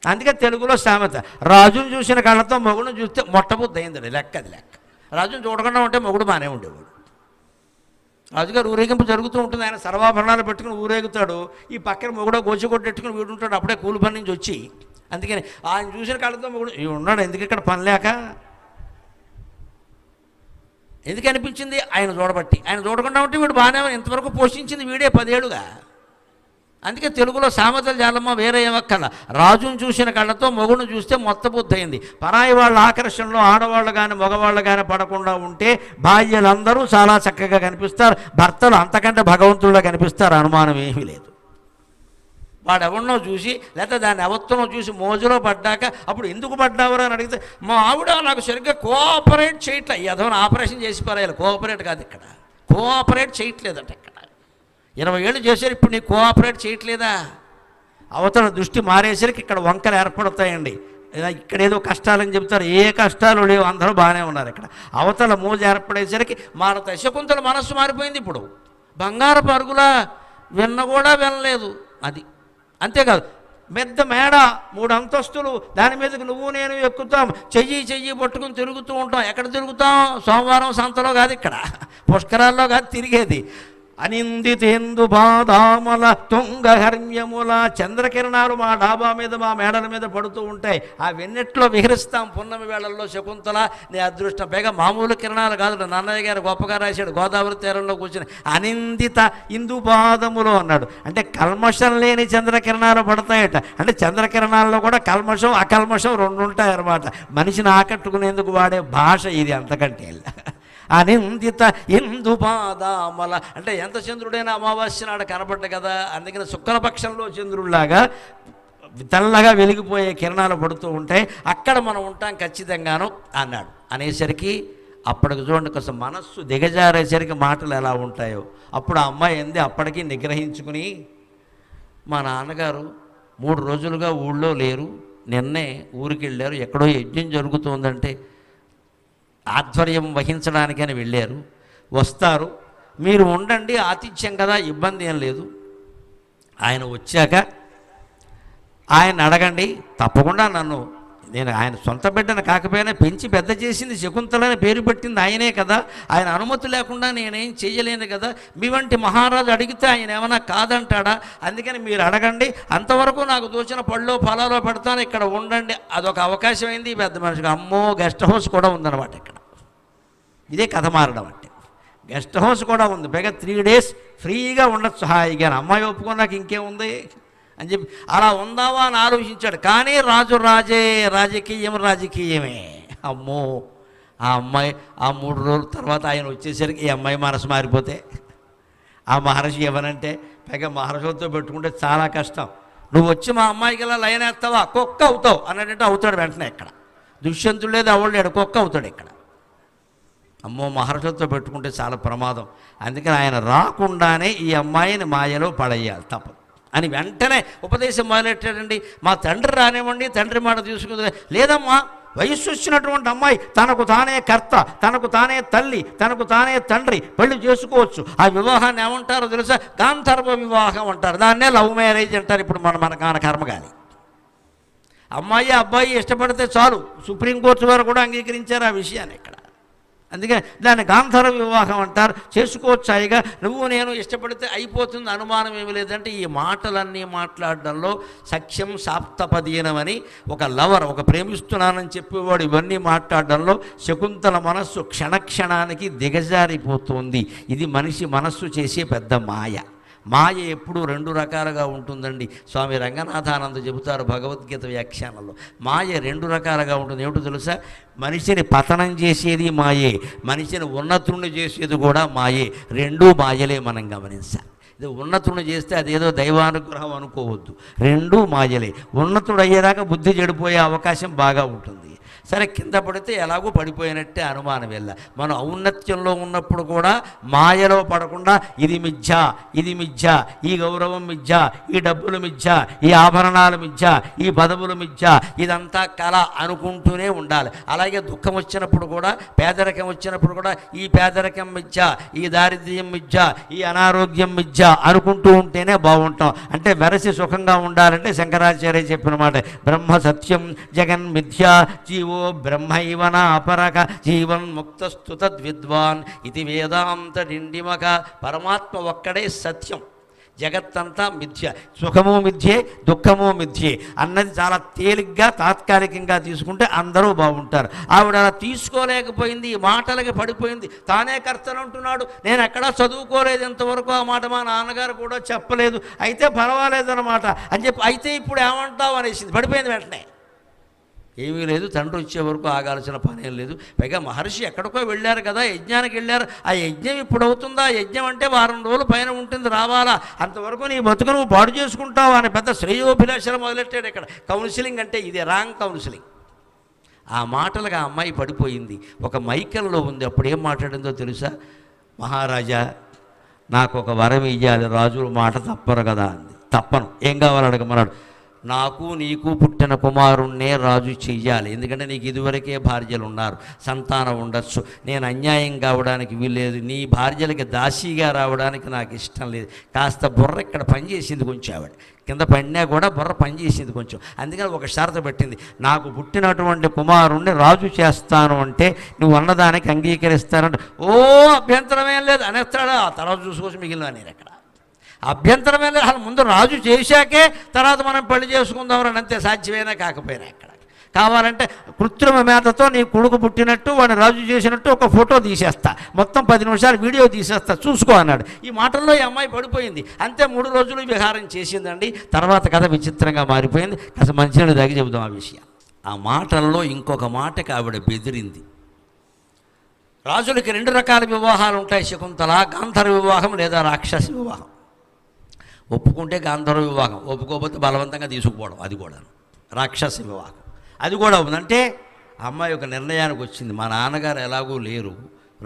అందుకే తెలుగులో సామెత, రాజును చూసిన కళ్ళతో మొగుడును చూస్తే మొట్టబుద్ధి అయిందండి. లెక్క. రాజును చూడకుండా ఉంటే మొగుడు బాగానే ఉండేవాడు. రాజుగారు ఊరేగింపు జరుగుతూ ఉంటుంది. ఆయన సర్వాభరణాలు పెట్టుకుని ఊరేగుతాడు. ఈ పక్కన మొగుడో గోచిగొట్టెట్టుకుని వీడుంటాడు అప్పుడే కూలి పని నుంచి వచ్చి. అందుకని ఆయన చూసిన కళ్ళతో మొగుడు ఉన్నాడు. ఎందుకు ఇక్కడ పని లేక? ఎందుకు అనిపించింది? ఆయన చూడబట్టి. ఆయన చూడకుండా ఉంటే వీడు బాగానే ఇంతవరకు పోషించింది వీడే 10 ఏళ్ళుగా. అందుకే తెలుగులో సామెతలు జాలమ్మ వేరే ఏమక్కల. రాజును చూసిన కళ్ళతో మొగుడును చూస్తే మొత్తబుద్ధి అయింది. పరాయి వాళ్ళ ఆకర్షణలో ఆడవాళ్ళు కానీ మగవాళ్ళు కానీ పడకుండా ఉంటే భార్యలందరూ చాలా చక్కగా కనిపిస్తారు, భర్తలు అంతకంటే భగవంతుల్లో కనిపిస్తారు. అనుమానం ఏమీ లేదు. వాడు ఎవరినో చూసి లేకపోతే దాన్ని ఎవరితోనో చూసి మోజులో పడ్డాక అప్పుడు ఎందుకు పడ్డావరా అని అడిగితే మా ఆవిడ నాకు సరిగ్గా కోఆపరేట్ చేయట్లే. ఏదో ఆపరేషన్ చేసి పరాయాలి. కోఆపరేట్ కాదు, ఇక్కడ కోఆపరేట్ చేయట్లేదట. ఇక్కడ 20 ఏళ్ళు చేశారు, ఇప్పుడు నీకు కోఆపరేట్ చేయట్లేదా? అవతల దృష్టి మారేసరికి ఇక్కడ వంకలు ఏర్పడతాయండి. ఇక్కడ ఏదో కష్టాలని చెప్తారు, ఏ కష్టాలు లేవు, అందరూ బాగానే ఉన్నారు. ఇక్కడ అవతల మోజు ఏర్పడేసరికి మారతాయి. శకుంతల మనస్సు మారిపోయింది. ఇప్పుడు బంగారపు అరుగులా విన్న కూడా వినలేదు. అది అంతేకాదు, పెద్ద మేడ 3 అంతస్తులు, దాని మీదకి నువ్వు నేను ఎక్కుతాం, చెయ్యి పట్టుకుని తిరుగుతూ ఉంటాం. ఎక్కడ తిరుగుతాం? సోమవారం సంతలో కాదు, ఇక్కడ పుష్కరాల్లో కాదు తిరిగేది. అనిందితేందు పాదామల తుంగహర్మ్యముల. చంద్రకిరణాలు మా డాబా మీద మా మేడల మీద పడుతూ ఉంటాయి. ఆ వెన్నెట్లో విహరిస్తాం పున్నమి వేళల్లో. శకుంతల నీ అదృష్టం. పైగా మామూలు కిరణాలు కాదు, నాన్నయ్య గారు గొప్పగా రాశాడు. గోదావరి తీరంలో కూర్చుని అనిందిత ఇందు పాదములు అన్నాడు. అంటే కల్మషం లేని చంద్రకిరణాలు పడతాయట. అంటే చంద్రకిరణాల్లో కూడా కల్మషం అకల్మషం రెండు ఉంటాయన్నమాట. మనిషిని ఆకట్టుకునేందుకు వాడే భాష ఇది, అంతకంటే. అనిందిత ఇందు పాదామల అంటే ఎంత చంద్రుడైనా అమావాస్య నాడు కనపడ్డ కదా. అందుకని శుక్లపక్షంలో చంద్రుడిలాగా తెల్లగా వెలిగిపోయే కిరణాలు పడుతూ ఉంటాయి. అక్కడ మనం ఉంటాం ఖచ్చితంగాను అన్నాడు. అనేసరికి అప్పటికి చూడండి, కొంచెం మనస్సు దిగజారేసరికి మాటలు ఎలా ఉంటాయో. అప్పుడు ఆ అమ్మాయి ఏంది అప్పటికీ నిగ్రహించుకుని, మా నాన్నగారు 3 రోజులుగా ఊళ్ళో లేరు, నిన్నే ఊరికి వెళ్ళారు, ఎక్కడో యజ్ఞం జరుగుతుందంటే ఆధ్వర్యం వహించడానికని వెళ్ళారు, వస్తారు, మీరు ఉండండి, ఆతిథ్యం కదా, ఇబ్బంది ఏం లేదు. ఆయన వచ్చాక ఆయన అడగండి, తప్పకుండా నేను ఆయన సొంత బిడ్డను కాకపోయినా పెంచి పెద్ద చేసింది శకుంతలని పేరు పెట్టింది ఆయనే కదా. ఆయన అనుమతి లేకుండా నేనేం చేయలేను కదా. మీ వంటి మహారాజు అడిగితే ఆయన ఏమైనా కాదంటాడా? అందుకని మీరు అడగండి, అంతవరకు నాకు దోచిన పళ్ళో ఫలాలో పెడతాను, ఇక్కడ ఉండండి. అదొక అవకాశం అయింది ఈ పెద్ద మనిషికి. అమ్మో, గెస్ట్ హౌస్ కూడా ఉందన్నమాట ఇక్కడ. ఇదే కథ మారడం అంటే. గెస్ట్ హౌస్ కూడా ఉంది, పైగా 3 days ఫ్రీగా ఉండొచ్చు హాయిగా. అమ్మాయి ఒప్పుకున్నాక ఇంకేముంది అని చెప్పి అలా ఉందావా అని ఆలోచించాడు. కానీ రాజు రాజే, రాజకీయం రాజకీయమే. అమ్మో, ఆ అమ్మాయి ఆ 3 రోజుల తర్వాత ఆయన వచ్చేసరికి ఈ అమ్మాయి మనసు మారిపోతే, ఆ మహర్షి ఎవరంటే, పైగా మహర్షులతో పెట్టుకుంటే చాలా కష్టం. నువ్వు వచ్చి మా అమ్మాయికి ఇలా లైన్ వేస్తావా, కుక్క అవుతావు అన్నట్టు అవుతాడు వెంటనే. ఇక్కడ దుష్యంతుడు లేదు, అవలేడు, కుక్క అవుతాడు ఇక్కడ. అమ్మో, మహర్షులతో పెట్టుకుంటే చాలా ప్రమాదం. అందుకని ఆయన రాకుండానే ఈ అమ్మాయిని మాయలో పడేయాలి తప్పదు అని వెంటనే ఉపదేశం మొదలెట్టాడండి. మా తండ్రి రానివ్వండి, తండ్రి మాట తీసుకుంది. లేదమ్మా, వయస్సు వచ్చినటువంటి అమ్మాయి తనకు తానే కర్త, తనకు తానే తల్లి, తనకు తానే తండ్రి, పెళ్లి చేసుకోవచ్చు. ఆ వివాహాన్ని ఏమంటారో తెలుసా? గాంధర్వ వివాహం అంటారు. దాన్నే లవ్ మ్యారేజ్ అంటారు. ఇప్పుడు మన కర్మగాలి. అమ్మాయి అబ్బాయి ఇష్టపడితే చాలు, సుప్రీంకోర్టు వారు కూడా అంగీకరించారు ఆ విషయాన్ని ఇక్కడ. అందుకే దాన్ని గాంధర్వ వివాహం అంటారు. చేసుకోవచ్చు హాయిగా, నువ్వు నేను ఇష్టపడితే అయిపోతుంది, అనుమానం ఏమి లేదంటే. ఈ మాటలన్నీ మాట్లాడడంలో సఖ్యం సాప్తపదీనమని ఒక లవర్, ఒక ప్రేమిస్తున్నానని చెప్పేవాడు ఇవన్నీ మాట్లాడడంలో శకుంతల మనస్సు క్షణక్షణానికి దిగజారిపోతుంది. ఇది మనిషి మనస్సు చేసే పెద్ద మాయ. మాయ ఎప్పుడూ 2 రకాలుగా ఉంటుందండి. స్వామి రంగనాథానంద చెబుతారు భగవద్గీత వ్యాఖ్యానంలో. మాయ 2 రకాలుగా ఉంటుంది. ఏమిటో తెలుసా? మనిషిని పతనం చేసేది మాయే, మనిషిని ఉన్నతుణ్ణి చేసేది కూడా మాయే. 2 మాయలే మనం గమనించాలి. ఇది ఉన్నతుడిని చేస్తే అదేదో దైవానుగ్రహం అనుకోవద్దు, 2 మాయలే. ఉన్నతుడు అయ్యేదాకా బుద్ధి చెడిపోయే అవకాశం బాగా ఉంటుంది. సరే, కింద పడితే ఎలాగో పడిపోయినట్టే అనుమానం వెళ్ళ. మనం ఔన్నత్యంలో ఉన్నప్పుడు కూడా మాయలో పడకుండా ఇది మిథ్య, ఇది మిథ్య, ఈ గౌరవం మిథ్య, ఈ డబ్బులు మిథ్య, ఈ ఆభరణాలు మిథ్య, ఈ పదవులు మిథ్య, ఇదంతా కళ అనుకుంటూనే ఉండాలి. అలాగే దుఃఖం వచ్చినప్పుడు కూడా, పేదరికం వచ్చినప్పుడు కూడా ఈ పేదరికం మిథ్య, ఈ దారిద్ర్యం మిథ్య, ఈ అనారోగ్యం మిథ్య అనుకుంటూ ఉంటేనే బాగుంటాం. అంటే వెరసి సుఖంగా ఉండాలంటే శంకరాచార్య చెప్పిన మాట, బ్రహ్మ సత్యం జగన్ మిథ్య జీవో బ్రహ్మైవన అపరక జీవన్ ముక్తస్తు తద్విద్వాన్ ఇది వేదాంత డిండిమక. పరమాత్మ ఒక్కడే సత్యం, జగత్తంతా మిథ్య. సుఖము మిథ్యే, దుఃఖము మిథ్యే అన్నది చాలా తేలిగ్గా తాత్కాలికంగా తీసుకుంటే అందరూ బాగుంటారు. ఆవిడ అలా తీసుకోలేకపోయింది, ఈ మాటలకి పడిపోయింది. తానే కర్తను అంటున్నాడు, నేను ఎక్కడా చదువుకోలేదు ఇంతవరకు, ఆ మాట మా నాన్నగారు కూడా చెప్పలేదు, అయితే పర్వాలేదన్నమాట అని చెప్పి, అయితే ఇప్పుడు ఏమంటావు అనేసింది. పడిపోయింది వెంటనే. ఏమీ లేదు, తండ్రి వచ్చే వరకు ఆగాల్సిన పనేం లేదు. పైగా మహర్షి ఎక్కడికో వెళ్ళారు కదా, యజ్ఞానికి వెళ్ళారు. ఆ యజ్ఞం ఇప్పుడు అవుతుందా? యజ్ఞం అంటే 1 వారం రోజుల పైన ఉంటుంది, రావాలా? అంతవరకు నీ బతుకు నువ్వు పాడు చేసుకుంటావు అని పెద్ద శ్రేయోభిలాషలు మొదలెట్టాడు ఇక్కడ. కౌన్సిలింగ్ అంటే ఇది రాంగ్ కౌన్సిలింగ్. ఆ మాటలకు ఆ అమ్మాయి పడిపోయింది. ఒక మైకంలో ఉంది. అప్పుడు ఏం మాట్లాడిందో తెలుసా? మహారాజా, నాకు ఒక వరం ఇయ్యాలి, రాజుల మాట తప్పరు కదా అంది. తప్పను, ఏం కావాలి అడగమన్నాడు. నాకు నీకు పుట్టిన కుమారుణ్ణే రాజు చెయ్యాలి, ఎందుకంటే నీకు ఇదివరకే భార్యలు ఉన్నారు, సంతానం ఉండొచ్చు, నేను అన్యాయం కావడానికి వీల్లేదు, నీ భార్యలకి దాసీగా రావడానికి నాకు ఇష్టం లేదు. కాస్త బుర్ర ఇక్కడ పనిచేసింది కొంచెం, ఆవిడ కింద పడినా కూడా బుర్ర పనిచేసింది కొంచెం. అందుకని ఒక షరతు పెట్టింది, నాకు పుట్టినటువంటి కుమారుణ్ణి రాజు చేస్తాను అంటే నువ్వు అన్నదానికి అంగీకరిస్తానంటే ఓ అభ్యంతరమేం లేదు అనేస్తాడు. ఆ తర్వాత చూసుకోవచ్చు మిగిలిన నేను ఎక్కడ అభ్యంతరమే లేదు. అసలు ముందు రాజు చేశాకే తర్వాత మనం పెళ్లి చేసుకుందామని అంతే, సాధ్యమైనా కాకపోయినా. ఎక్కడ కావాలంటే కృత్రిమ మేతతో నీ కొడుకు పుట్టినట్టు వాడిని రాజు చేసినట్టు ఒక ఫోటో తీసేస్తా, మొత్తం 10 నిమిషాలు వీడియో తీసేస్తా, చూసుకో అన్నాడు. ఈ మాటల్లో ఈ అమ్మాయి పడిపోయింది. అంతే 3 రోజులు విహారం చేసిందండి. తర్వాత కథ విచిత్రంగా మారిపోయింది. కాస్త మంచినీళ్ళు తాగి చెబుదాం ఆ విషయం. ఆ మాటల్లో ఇంకొక మాటకి ఆవిడ బెదిరింది. రాజులకి 2 రకాల వివాహాలు ఉంటాయి, శకుంతల, గాంధర్వ వివాహం లేదా రాక్షస వివాహం. ఒప్పుకుంటే గాంధర్వ వివాహం, ఒప్పుకోకపోతే బలవంతంగా తీసుకుపోవడం, అది కూడా రాక్షస వివాహం. అది కూడా ఉందంటే అమ్మాయి ఒక నిర్ణయానికి వచ్చింది, మా నాన్నగారు ఎలాగూ లేరు,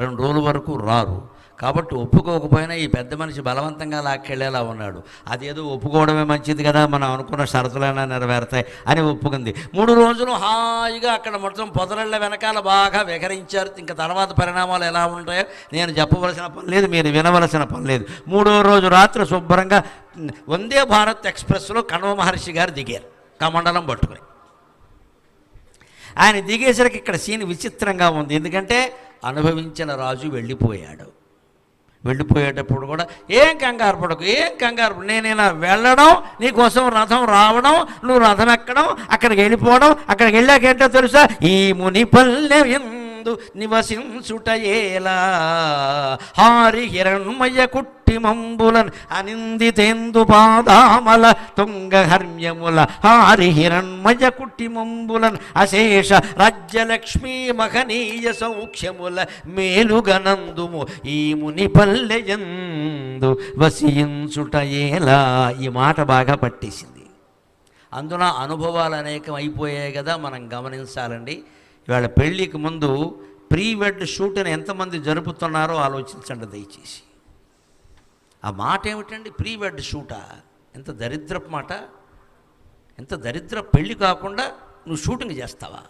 2 రోజుల వరకు రారు, కాబట్టి ఒప్పుకోకపోయినా ఈ పెద్ద మనిషి బలవంతంగా లాక్కెళ్ళేలా ఉన్నాడు, అదేదో ఒప్పుకోవడమే మంచిది కదా, మనం అనుకున్న షరతులైనా నెరవేరుతాయి అని ఒప్పుకుంది. 3 రోజులు హాయిగా అక్కడ మొత్తం పొదరళ్ళ వెనకాల బాగా విహరించారు. ఇంకా తర్వాత పరిణామాలు ఎలా ఉంటాయో నేను చెప్పవలసిన పని లేదు, మీరు వినవలసిన పని లేదు. 3వ రోజు రాత్రి శుభ్రంగా వందే భారత్ ఎక్స్ప్రెస్లో కణవ మహర్షి గారు దిగారు, కమండలం పట్టుకుని. ఆయన దిగేసరికి ఇక్కడ సీన్ విచిత్రంగా ఉంది, ఎందుకంటే అనుభవించిన రాజు వెళ్ళిపోయాడు. వెళ్ళిపోయేటప్పుడు కూడా ఏం కంగారు పడకు, ఏం కంగారు పడు, నేను ఇలా వెళ్ళడం, నీకోసం రథం రావడం, నువ్వు రథం ఎక్కడం, అక్కడికి వెళ్ళిపోవడం, అక్కడికి వెళ్ళాకేంటో తెలుసా, ఈ మునిపల్లె నివసించుటయేలా హారి హిరణ్మయ కుట్టిమంబులన్ అనిందితేందు పాదామల తుంగహర్మ్యముల హారి హిరణ్మయ కుట్టిమంబులన్ అశేష రాజ్యలక్ష్మీ మహనీయ సౌఖ్యముల మేలుగనందుము ఈ మునిపల్లెయందు వసించుటయేలా. ఈ మాట బాగా పట్టేసింది. అందున అనుభవాలు అనేకం అయిపోయాయి కదా, మనం గమనించాలండి. ఇవాళ పెళ్ళికి ముందు ప్రీ వెడ్ షూట్ని ఎంతమంది జరుపుతున్నారో ఆలోచించండి దయచేసి. ఆ మాట ఏమిటండి, ప్రీ వెడ్ షూటా? ఎంత దరిద్రపు మాట, ఎంత దరిద్ర. పెళ్ళి కాకుండా నువ్వు షూటింగ్ చేస్తావా?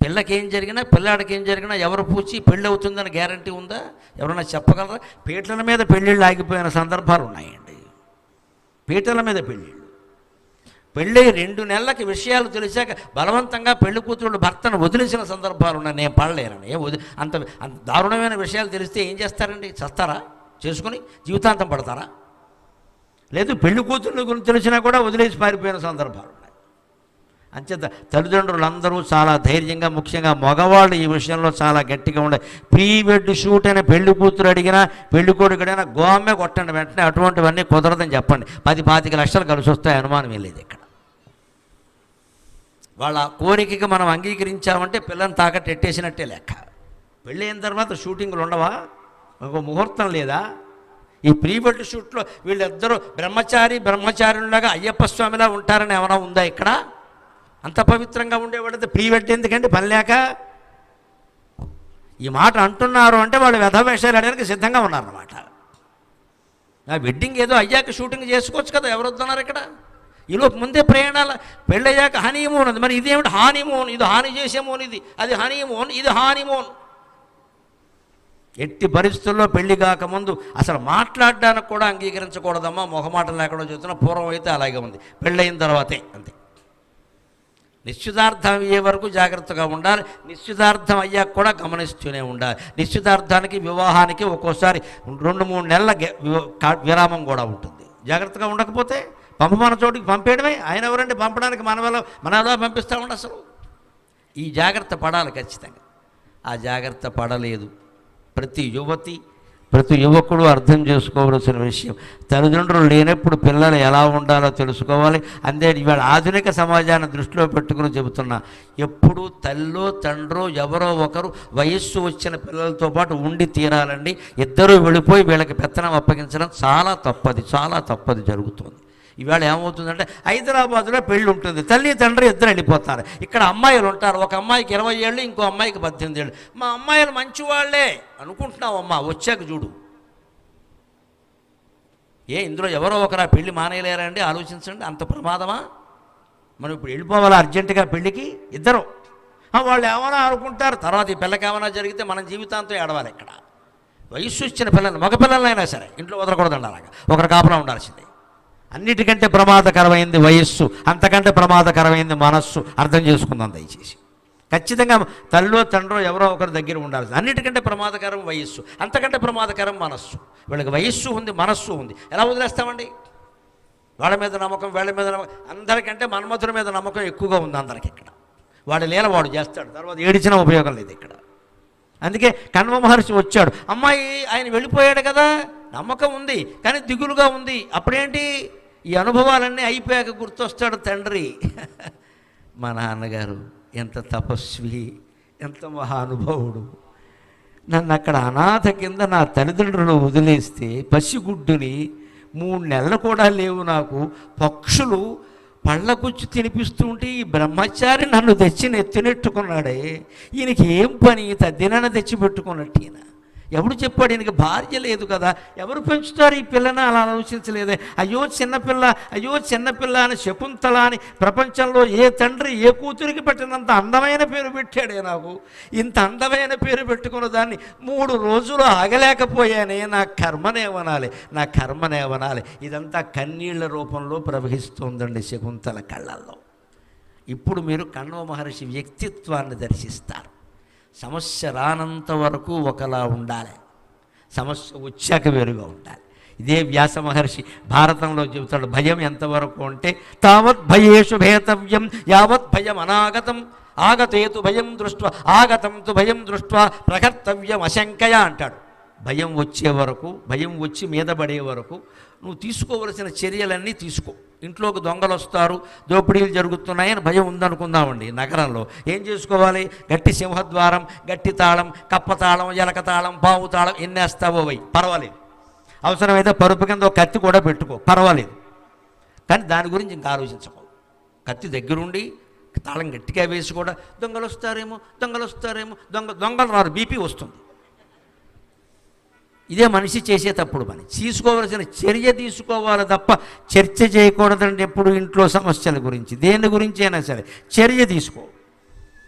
పిల్లకేం జరిగినా పిల్లాడికి ఏం జరిగినా ఎవరు పూచి పెళ్ళి అవుతుందని గ్యారంటీ ఉందా? ఎవరైనా చెప్పగలరా? పీటల మీద పెళ్ళిళ్ళు ఆగిపోయిన సందర్భాలు ఉన్నాయండి. పీటల మీద పెళ్ళిళ్ళు, పెళ్ళి 2 నెలలకి విషయాలు తెలిసాక బలవంతంగా పెళ్లి కూతురు భర్తను వదిలేసిన సందర్భాలు ఉన్నాయి. నేను పడలేనని అంత అంత దారుణమైన విషయాలు తెలిస్తే ఏం చేస్తారండి? చస్తారా? చేసుకుని జీవితాంతం పడతారా? లేదు, పెళ్లి కూతుర్ల గురించి తెలిసినా కూడా వదిలేసి పారిపోయిన సందర్భాలు ఉన్నాయి. అంచేత తల్లిదండ్రులందరూ చాలా ధైర్యంగా, ముఖ్యంగా మగవాళ్ళు ఈ విషయంలో చాలా గట్టిగా ఉండే. ప్రీ వెడ్ షూట్ అయిన పెళ్లి కూతురు అడిగినా పెళ్లి కొడుకు అడిగినా గోమే కొట్టండి వెంటనే, అటువంటివన్నీ కుదరదని చెప్పండి. 10-25 లక్షలు కలిసి వస్తాయి, అనుమానం లేదు. ఇక్కడ వాళ్ళ కోరికకి మనం అంగీకరించామంటే పిల్లని తాకట్టు ఎట్టేసినట్టే లెక్క. పెళ్ళి అయిన తర్వాత షూటింగ్లు ఉండవా? ఒక ముహూర్తం లేదా? ఈ ప్రీ వెడ్ షూట్లో వీళ్ళిద్దరూ బ్రహ్మచారులాగా అయ్యప్ప స్వామిలా ఉంటారని ఏమైనా ఉందా ఇక్కడ? అంత పవిత్రంగా ఉండేవాళ్ళైతే ప్రీ వెడ్ ఎందుకంటే పని లేక? ఈ మాట అంటున్నారు అంటే వాళ్ళు వ్యధవేషాలు ఆడడానికి సిద్ధంగా ఉన్నారన్నమాట. ఆ వెడ్డింగ్ ఏదో అయ్యాక షూటింగ్ చేసుకోవచ్చు కదా, ఎవరు వస్తున్నారు ఇక్కడ? ఈలోపు ముందే ప్రయాణాలు, పెళ్ళయ్యాక హనీమూన్ ఉంది. మరి ఇదేమిటి హానీమూన్? ఇది హాని చేసేమోన్, అది హనీమూన్, ఇది హానీమూన్. ఎట్టి పరిస్థితుల్లో పెళ్లి కాకముందు అసలు మాట్లాడడానికి కూడా అంగీకరించకూడదమ్మా. మొహమాటం లేకుండా చెప్తున్నా, పూర్వం అయితే అలాగే ఉంది. పెళ్ళయిన తర్వాతే అంతే. నిశ్చితార్థం అయ్యే వరకు జాగ్రత్తగా ఉండాలి, నిశ్చితార్థం అయ్యాక కూడా గమనిస్తూనే ఉండాలి. నిశ్చితార్థానికి వివాహానికి ఒక్కోసారి 2-3 నెలల విరామం కూడా ఉంటుంది. జాగ్రత్తగా ఉండకపోతే పంపమన్న చోటికి పంపేయడమే. ఆయన ఎవరండి పంపడానికి? మన ఎలా పంపిస్తామండి అసలు? ఈ జాగ్రత్త పడాలి ఖచ్చితంగా. ఆ జాగ్రత్త పడలేదు ప్రతి యువతి, ప్రతి యువకుడు అర్థం చేసుకోవలసిన విషయం. తల్లిదండ్రులు లేనప్పుడు పిల్లలు ఎలా ఉండాలో తెలుసుకోవాలి. అంతే ఇవాళ ఆధునిక సమాజాన్ని దృష్టిలో పెట్టుకుని చెబుతున్నా, ఎప్పుడూ తల్లో తండ్రో ఎవరో ఒకరు వయస్సు వచ్చిన పిల్లలతో పాటు ఉండి తీరాలండి. ఇద్దరూ వెళ్ళిపోయి వీళ్ళకి పెత్తనం అప్పగించడం చాలా తప్పది జరుగుతుంది. ఇవాళ ఏమవుతుందంటే హైదరాబాద్లో పెళ్ళి ఉంటుంది, తల్లి తండ్రి ఇద్దరు వెళ్ళిపోతారు. ఇక్కడ అమ్మాయిలు ఉంటారు, ఒక అమ్మాయికి 20 ఏళ్ళు, ఇంకో అమ్మాయికి 18 ఏళ్ళు. మా అమ్మాయిలు మంచివాళ్లే అనుకుంటున్నావు అమ్మా, వచ్చాక చూడు. ఇందులో ఎవరో ఒకరు ఆ పెళ్లి మానేయలేరా అండి? ఆలోచించండి, అంత ప్రమాదమా? మనం ఇప్పుడు వెళ్ళిపోవాలా అర్జెంటుగా పెళ్ళికి? ఇద్దరు వాళ్ళు ఏమైనా అనుకుంటారు, తర్వాత ఈ పిల్లకి ఏమైనా జరిగితే మనం జీవితాంతం ఏడవాలి. ఇక్కడ వయస్సు వచ్చిన పిల్లలు, మగ పిల్లలైనా సరే ఇంట్లో వదలకూడదండి, అలాగా ఒకరు కాపలా ఉండాల్సిందే. అన్నిటికంటే ప్రమాదకరమైంది వయస్సు, అంతకంటే ప్రమాదకరమైంది మనస్సు. అర్థం చేసుకుందాం దయచేసి. ఖచ్చితంగా తల్లో తండ్రో ఎవరో ఒకరి దగ్గర ఉండాల్సింది. అన్నిటికంటే ప్రమాదకరం వయస్సు, అంతకంటే ప్రమాదకరం మనస్సు. వీళ్ళకి వయస్సు ఉంది, మనస్సు ఉంది, ఎలా వదిలేస్తామండి? వాళ్ళ మీద నమ్మకం, వీళ్ళ మీద నమ్మకం. అందరికంటే మన్మధుడి మీద నమ్మకం ఎక్కువగా ఉంది అందరికి. ఇక్కడ వాడి లీల వాడు చేస్తాడు, తర్వాత ఏడిచిన ఉపయోగం లేదు ఇక్కడ. అందుకే కణ్వ మహర్షి వచ్చాడు, అమ్మాయి ఆయన వెళ్ళిపోయాడు కదా, నమ్మకం ఉంది కానీ దిగులుగా ఉంది. అప్పుడేంటి, ఈ అనుభవాలన్నీ అయిపోయాక గుర్తొస్తాడు తండ్రి. మా నాన్నగారు ఎంత తపస్వి, ఎంత మహానుభావుడు. నన్ను అక్కడ అనాథ కింద నా తల్లిదండ్రులు వదిలేస్తే, పసిగుడ్డుని 3 నెలలు కూడా లేవు నాకు, పక్షులు పళ్ళగుచ్చి తినిపిస్తుంటే ఈ బ్రహ్మచారి నన్ను తెచ్చి నెత్తినెట్టుకున్నాడే, ఈయనకి ఏం పని, తద్దినాన్ని తెచ్చిపెట్టుకున్నట్టు ఈయన. ఎవడు చెప్పాడు? ఈయనకి భార్య లేదు కదా, ఎవరు పెంచుతారు ఈ పిల్లని? అలా ఆలోచించలేదే. అయ్యో చిన్నపిల్ల, అయ్యో చిన్నపిల్ల అని శకుంతల అని ప్రపంచంలో ఏ తండ్రి ఏ కూతురికి పెట్టినంత అందమైన పేరు పెట్టాడే నాకు. ఇంత అందమైన పేరు పెట్టుకున్న దాన్ని 3 రోజులు ఆగలేకపోయానే, నా కర్మనేవనాలి, నా కర్మనేవనాలి. ఇదంతా కన్నీళ్ల రూపంలో ప్రవహిస్తుందండి శకుంతల కళ్ళల్లో. ఇప్పుడు మీరు కణ్వ మహర్షి వ్యక్తిత్వాన్ని దర్శిస్తారు. సమస్య రానంత వరకు ఒకలా ఉండాలి, సమస్య వచ్చాక వేరుగా ఉండాలి. ఇదే వ్యాస మహర్షి భారతంలో చెబుతాడు. భయం ఎంతవరకు అంటే, తావత్ భయేషు భేతవ్యం యావత్ భయం అనాగతం, ఆగతేతు భయం దృష్ట్వా ఆగతం తు భయం దృష్ట్వా ప్రకర్తవ్యం అశంకయ అంటాడు. భయం వచ్చే వరకు, భయం వచ్చి మీద పడే వరకు నువ్వు తీసుకోవలసిన చర్యలన్నీ తీసుకో. ఇంట్లోకి దొంగలు వస్తారు, దోపిడీలు జరుగుతున్నాయని భయం ఉందనుకుందామండి. నగరంలో ఏం చేసుకోవాలి? గట్టి సింహద్వారం, గట్టి తాళం, కప్పతాళం, ఎలక తాళం, పావు తాళం ఎన్నేస్తావో వై, పర్వాలేదు. అవసరమైతే పరుపు కింద ఒక కత్తి కూడా పెట్టుకో, పర్వాలేదు. కానీ దాని గురించి ఇంకా ఆలోచించకో. కత్తి దగ్గరుండి తాళం గట్టిగా వేసి కూడా దొంగలు వస్తారేమో, దొంగలు వస్తారేమో, దొంగలు రారు, బీపీ వస్తుంది. ఇదే మనిషి చేసే తప్పుడు పని. తీసుకోవలసిన చర్య తీసుకోవాలి తప్ప చర్చ చేయకూడదండి ఎప్పుడు. ఇంట్లో సమస్యల గురించి, దేని గురించి అయినా సరే చర్య తీసుకో.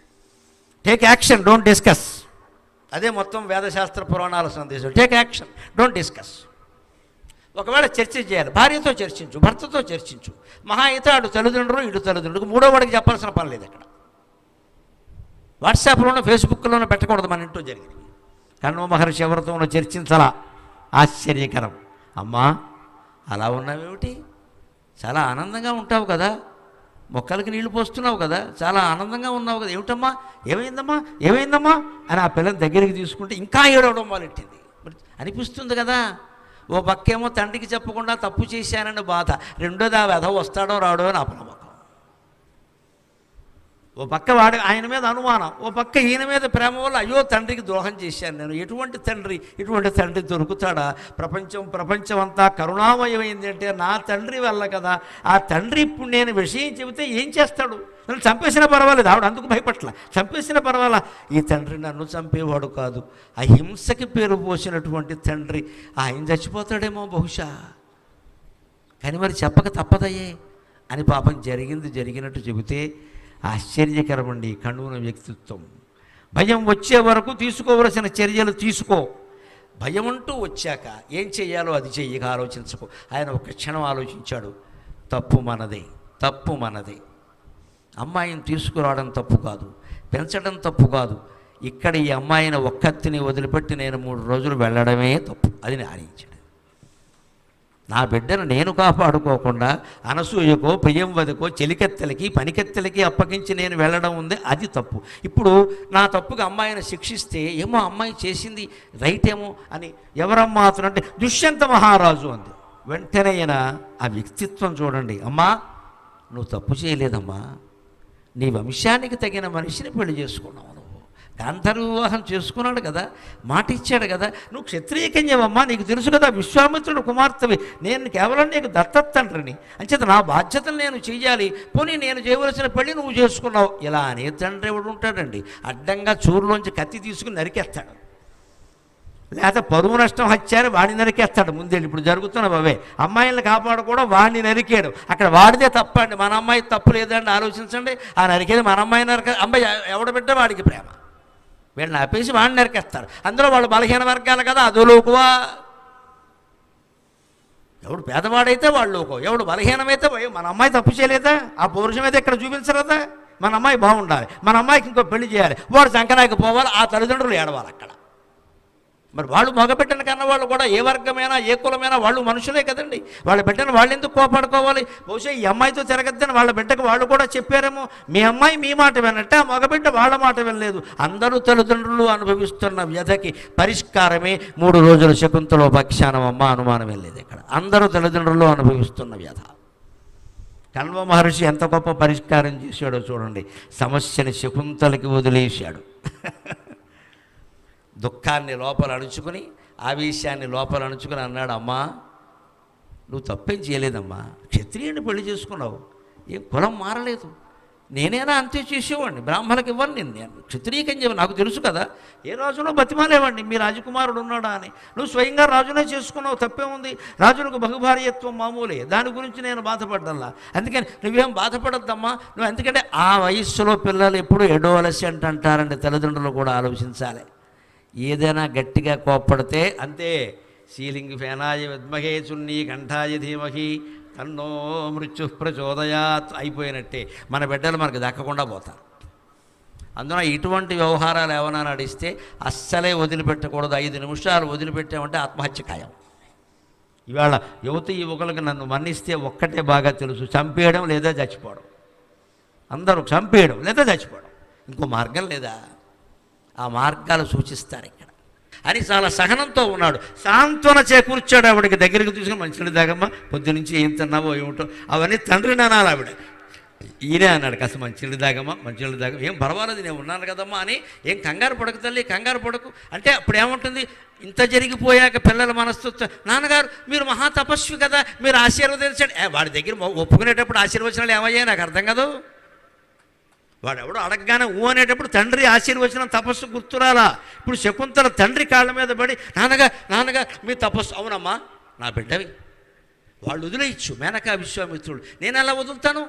Take action, don't discuss. అదే మొత్తం వేదశాస్త్ర పురాణాల సందేశం. Take action, don't discuss. ఒకవేళ చర్చ చేయాలి, భార్యతో చర్చించు, భర్తతో చర్చించు. మహా అయితే అటు తల్లిదండ్రులు ఇటు తల్లిదండ్రులకు, మూడో వాడికి చెప్పాల్సిన పని లేదు ఇక్కడ. వాట్సాప్లోనూ ఫేస్బుక్లోనూ పెట్టకూడదు మన ఇంట్లో జరిగింది. కణ్వ మహర్షి ఎవరితోనో చర్చించాలా, ఆశ్చర్యకరం. అమ్మా అలా ఉన్నావేమిటి, చాలా ఆనందంగా ఉంటావు కదా, మొక్కలకి నీళ్లు పోస్తున్నావు కదా, చాలా ఆనందంగా ఉన్నావు కదా, ఏమిటమ్మా, ఏమైందమ్మా, ఏమైందమ్మా అని ఆ పిల్లని దగ్గరికి తీసుకుంటే ఇంకా ఏడవడం మొదలెట్టింది. అనిపిస్తుంది కదా, ఓ పక్కేమో తండ్రికి చెప్పకుండా తప్పు చేశానని బాధ, రెండోది ఆ వెధవ వస్తాడో రాడో అని అపనమ్మకం. ఓ పక్క వాడి ఆయన మీద అనుమానం, ఓ పక్క ఈయన మీద ప్రేమ వల్ల అయ్యో తండ్రికి ద్రోహం చేశాను నేను. ఎటువంటి తండ్రి, ఇటువంటి తండ్రి దొరుకుతాడా? ప్రపంచం అంతా కరుణామయమైంది అంటే నా తండ్రి వల్ల కదా. ఆ తండ్రి ఇప్పుడు నేను విషయం చెబితే ఏం చేస్తాడు? నన్ను చంపేసినా పర్వాలేదు, ఆవిడ అందుకు భయపట్ల, చంపేసినా పర్వాలా. ఈ తండ్రి నన్ను చంపేవాడు కాదు, ఆ హింసకి పేరు పోసినటువంటి తండ్రి, ఆయన చచ్చిపోతాడేమో బహుశా. కానీ మరి చెప్పక తప్పదయ్యే అని పాపం జరిగినట్టు చెబితే ఆశ్చర్యకరమండి కణువున వ్యక్తిత్వం. భయం వచ్చే వరకు తీసుకోవలసిన చర్యలు తీసుకో. భయం అంటూ వచ్చాక ఏం చెయ్యాలో అది చెయ్యక ఆలోచించుకో. ఆయన ఒక క్షణం ఆలోచించాడు, తప్పు మనదే, తప్పు మనదే. అమ్మాయిని తీసుకురావడం తప్పు కాదు, పెంచడం తప్పు కాదు. ఇక్కడ ఈ అమ్మాయిని ఒక్కత్తిని వదిలిపెట్టి నేను 3 రోజులు వెళ్ళడమే తప్పు. అది ఆలోచించాడు. నా బిడ్డను నేను కాపాడుకోకుండా అనసూయకో, ప్రియంవదకో, చెలికెత్తెలకి, పనికెత్తెలకి అప్పగించి నేను వెళ్ళడం ఉంది, అది తప్పు. ఇప్పుడు నా తప్పుగా అమ్మాయిని శిక్షిస్తే ఏమో అమ్మాయి చేసింది రైట్ ఏమో అని ఎవరమ్మా అతనంటే దుష్యంత మహారాజు అంది. వెంటనే ఆ వ్యక్తిత్వం చూడండి. అమ్మా నువ్వు తప్పు చేయలేదమ్మా, నీ వంశానికి తగిన మనిషిని పెళ్లి చేసుకున్నావు. గాంధర్వ వివాహం చేసుకున్నాడు కదా, మాట ఇచ్చాడు కదా, నువ్వు క్షత్రియ కన్యవమ్మా, నీకు తెలుసు కదా విశ్వామిత్రుడు కుమార్తెవి, నేను కేవలం నీకు దత్తత తండ్రిని, అంచేత నా బాధ్యతలు నేను చెయ్యాలి, పోనీ నేను చేయవలసిన పెళ్లి నువ్వు చేసుకున్నావు. ఇలా అనే తండ్రి ఎవడు ఉంటాడండి? అడ్డంగా చూరులోంచి కత్తి తీసుకుని నరికేస్తాడు. లేకపోతే పరువు నష్టం హత్యారు వాడిని నరికేస్తాడు ముందేళ్ళు. ఇప్పుడు జరుగుతున్నవి అవే. అమ్మాయిలను కాపాడుకోవడం, వాడిని నరికేయడం. అక్కడ వాడిదే తప్పండి, మన అమ్మాయి తప్పు లేదండి. ఆలోచించండి, ఆ నరికేది మన అమ్మాయి అమ్మాయి ఎవడ బిడ్డ వాడికి ప్రేమ, వీళ్ళని ఆపేసి వాడిని నరికేస్తారు. అందులో వాళ్ళు బలహీన వర్గాలు కదా, అధోలోకువా. ఎవడు పేదవాడైతే వాళ్ళు ఎవడు బలహీనమైతే మన అమ్మాయి తప్పు చేయలేదా, ఆ పౌరుషం అయితే ఇక్కడ చూపించలేదా, మన అమ్మాయి బాగుండాలి, మన అమ్మాయికి ఇంకో పెళ్లి చేయాలి, వాడు సంకనాకి పోవాలి, ఆ తల్లిదండ్రులు ఏడవాలి అక్కడ. మరి వాళ్ళు మగబిడ్డను కన్న వాళ్ళు కూడా ఏ వర్గమైనా ఏ కులమైనా వాళ్ళు మనుషులే కదండి. వాళ్ళ బిడ్డను వాళ్ళు ఎందుకు కోపాడుకోవాలి? బహుశా ఈ అమ్మాయితో తిరగద్దని వాళ్ళ బిడ్డకు వాళ్ళు కూడా చెప్పారేమో, మీ అమ్మాయి మీ మాట వినట్టే, ఆ మగబిడ్డ వాళ్ళ మాట వినలేదు. అందరూ తల్లిదండ్రులు అనుభవిస్తున్న వ్యధకి పరిష్కారమే 3 రోజుల శకుంతలోపాఖ్యానం. అమ్మ అనుమానం వెళ్ళేది ఇక్కడ. అందరూ తల్లిదండ్రులు అనుభవిస్తున్న వ్యధ. కణ్వ మహర్షి ఎంత గొప్ప పరిష్కారం చేశాడో చూడండి. సమస్యని శకుంతలకి వదిలేశాడు. దుఃఖాన్ని లోపల అణుచుకుని, ఆవేశాన్ని లోపల అణుచుకుని అన్నాడు, అమ్మా నువ్వు తప్పేం చేయలేదమ్మా, క్షత్రియుని పెళ్లి చేసుకున్నావు, ఏం కులం మారలేదు, నేనేనా అంతే చేసేవాడిని, బ్రాహ్మణులకు ఇవ్వను నేను క్షత్రియకం చెప్పి నాకు తెలుసు కదా, ఏ రాజునో బతిమాలేవాడిని, మీ రాజకుమారుడు ఉన్నాడా అని. నువ్వు స్వయంగా రాజునే చేసుకున్నావు, తప్పే ఉంది, రాజులకు బహుభార్యత్వం మామూలే, దాని గురించి నేను బాధపడ్డల్లా. అందుకని నువ్వేం బాధపడద్దమ్మా నువ్వు. ఎందుకంటే ఆ వయస్సులో పిల్లలు ఎప్పుడు అడోలసెంట్ అంటారండి, తల్లిదండ్రులు కూడా ఆలోచించాలి. ఏదైనా గట్టిగా కోప్పడితే అంతే, సీలింగ్ ఫేనాయ విద్మహే చున్నీ కంఠాయ ధీమహి తన్నో మృత్యు ప్రచోదయాత్ అయిపోయినట్టే. మన బిడ్డలు మనకు దక్కకుండా పోతారు. అందున ఇటువంటి వ్యవహారాలు ఏమైనా నడిస్తే అస్సలే వదిలిపెట్టకూడదు. 5 నిమిషాలు వదిలిపెట్టామంటే ఆత్మహత్య ఖాయం. ఇవాళ యువకులకు నన్ను మన్నిస్తే ఒక్కటే బాగా తెలుసు, చంపేయడం లేదా చచ్చిపోవడం. అందరూ చంపేయడం లేదా చచ్చిపోవడం, ఇంకో మార్గం లేదా. ఆ మార్గాలు సూచిస్తారు ఇక్కడ అని చాలా సహనంతో ఉన్నాడు. సాంత్వన చేకూర్చాడు. ఆవిడకి దగ్గరికి తీసుకుని మంచినీళ్ళు తాగమ్మా, పొద్దునుంచి ఏం తిన్నావో ఏమిటో అవన్నీ తండ్రిని అనాలి. ఆవిడ ఈయనే అన్నాడు, కాస్త మంచినీళ్ళు తాగమ్మా, మంచినీళ్ళు తాగ, ఏం పర్వాలేదు నేను ఉన్నాను కదమ్మా అని. ఏం కంగారు పడకు తల్లి, కంగారు పడకు అంటే అప్పుడు ఏముంటుంది, ఇంత జరిగిపోయాక పిల్లల మనస్సు, నాన్నగారు మీరు మహా తపస్వి కదా, మీరు ఆశీర్వదించండి. వాడి దగ్గర ఒప్పుకునేటప్పుడు ఆశీర్వచనాలు ఏమయ్యాయి నాకు అర్థం కాదు. వాడెవడో అడగగానే ఊ అనేటప్పుడు తండ్రి ఆశీర్వచనం తపస్సు గుర్తురాలా. ఇప్పుడు శకుంతల తండ్రి కాళ్ళ మీద పడి, నాన్నగా మీ తపస్సు, అవునమ్మా నా బిడ్డవి, వాళ్ళు వదిలేయచ్చు, మేనకా విశ్వామిత్రుడు, నేను ఎలా వదులుతాను,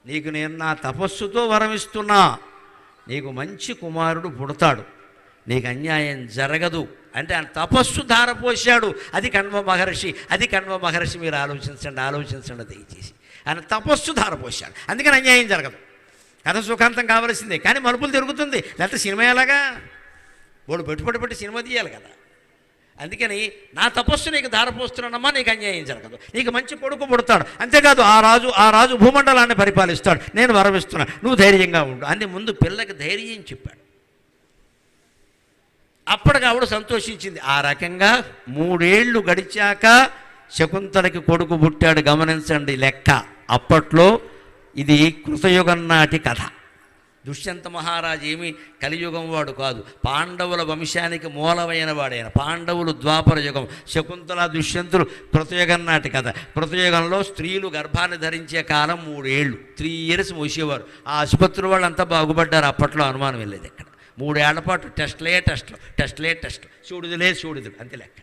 నీకు నేను నా తపస్సుతో వరమిస్తున్నా, నీకు మంచి కుమారుడు పుడతాడు, నీకు అన్యాయం జరగదు అంటే ఆయన తపస్సు ధారపోశాడు. అది కణ్వ మహర్షి. మీరు ఆలోచించండి దయచేసి. ఆయన తపస్సు ధారపోశాడు, అందుకని అన్యాయం జరగదు. కథ సుఖాంతం కావాల్సిందే, కానీ మలుపులు తిరుగుతుంది. లేకపోతే సినిమా ఎలాగా, వాడు పెట్టి సినిమా తీయాలి కదా. అందుకని నా తపస్సు నీకు ధారపోస్తున్నానమ్మా, నీకు అన్యాయం జరగదు, నీకు మంచి కొడుకు పుడతాడు, అంతేకాదు ఆ రాజు భూమండలాన్ని పరిపాలిస్తాడు, నేను వరమిస్తున్నా, నువ్వు ధైర్యంగా ఉండు అని ముందు పిల్లకి ధైర్యం చెప్పాడు. అప్పటికి ఆవిడ సంతోషించింది. ఆ రకంగా 3 ఏళ్ళు గడిచాక శకుంతలకి కొడుకు పుట్టాడు. గమనించండి లెక్క. అప్పట్లో ఇది కృతయుగం నాటి కథ. దుష్యంత మహారాజు ఏమీ కలియుగం వాడు కాదు, పాండవుల వంశానికి మూలమైన వాడైన. పాండవులు ద్వాపర యుగం, శకుంతల దుష్యంతులు కృతయుగం నాటి కథ. కృతయుగంలో స్త్రీలు గర్భాన్ని ధరించే కాలం 3 ఏళ్ళు, 3 years మోసేవారు. ఆ ఆసుపత్రి వాళ్ళు అంతా బాగుపడ్డారు. అప్పట్లో అనుమానం వెళ్ళేది ఇక్కడ. 3 ఏళ్ల పాటు టెస్టులు, సూడిదులు అంతే లెక్క.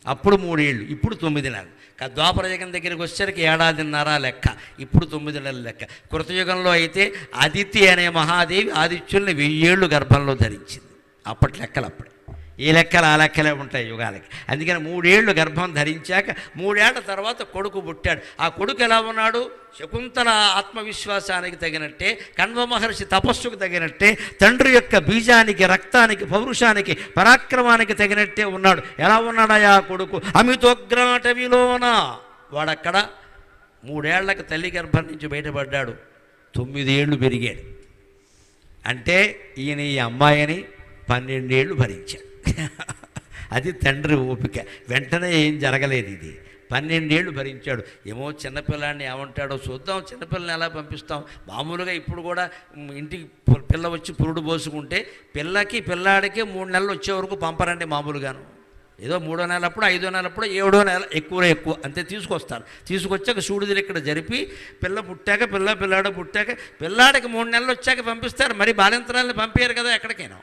అప్పుడు 3 ఏళ్ళు, ఇప్పుడు 9 నెలలు. ద్వాపరయుగం దగ్గరికి వచ్చేసరికి 1.5 ఏళ్ల లెక్క, ఇప్పుడు 9 నెలల లెక్క. కృతయుగంలో అయితే అదితి అనే మహాదేవి ఆదిత్యుల్ని 1000 ఏళ్ళు గర్భంలో ధరించింది. అప్పటి లెక్కలు అప్పుడే, ఈ లెక్కలు ఆ లెక్కలే ఉంటాయి యుగాలకి. అందుకని 3 ఏళ్ళు గర్భం ధరించాక 3 ఏళ్ల తర్వాత కొడుకు పుట్టాడు. ఆ కొడుకు ఎలా ఉన్నాడు? శకుంతల ఆత్మవిశ్వాసానికి తగినట్టే, కణ్వ మహర్షి తపస్సుకు తగినట్టే, తండ్రి యొక్క బీజానికి, రక్తానికి, పౌరుషానికి, పరాక్రమానికి తగినట్టే ఉన్నాడు. ఎలా ఉన్నాడయా కొడుకు? అమితోగ్రాటవిలోన. వాడక్కడ 3 ఏళ్లకు తల్లి గర్భం నుంచి బయటపడ్డాడు, 9 ఏళ్ళు పెరిగాడు. అంటే ఈయన ఈ అమ్మాయిని 12 ఏళ్ళు భరించాడు. అది తండ్రి ఓపిక. వెంటనే ఏం జరగలేదు. ఇది 12 ఏళ్ళు భరించాడు. ఏమో చిన్నపిల్లాడిని ఏమంటాడో చూద్దాం, చిన్నపిల్లని ఎలా పంపిస్తాం. మామూలుగా ఇప్పుడు కూడా ఇంటికి పిల్ల వచ్చి పురుడు పోసుకుంటే పిల్లాడికి 3 నెలలు వచ్చే వరకు పంపరండి మామూలుగాను. ఏదో 3వ నెలప్పుడు, 5వ నెలప్పుడు, 7వ నెల ఎక్కువ అంతే తీసుకొస్తారు. తీసుకొచ్చాక సూడిదులు ఇక్కడ జరిపి పిల్లాడు పుట్టాక పిల్లాడికి 3 నెలలు వచ్చాక పంపిస్తారు. మరి బాలింతరాలని పంపారు కదా ఎక్కడికైనా.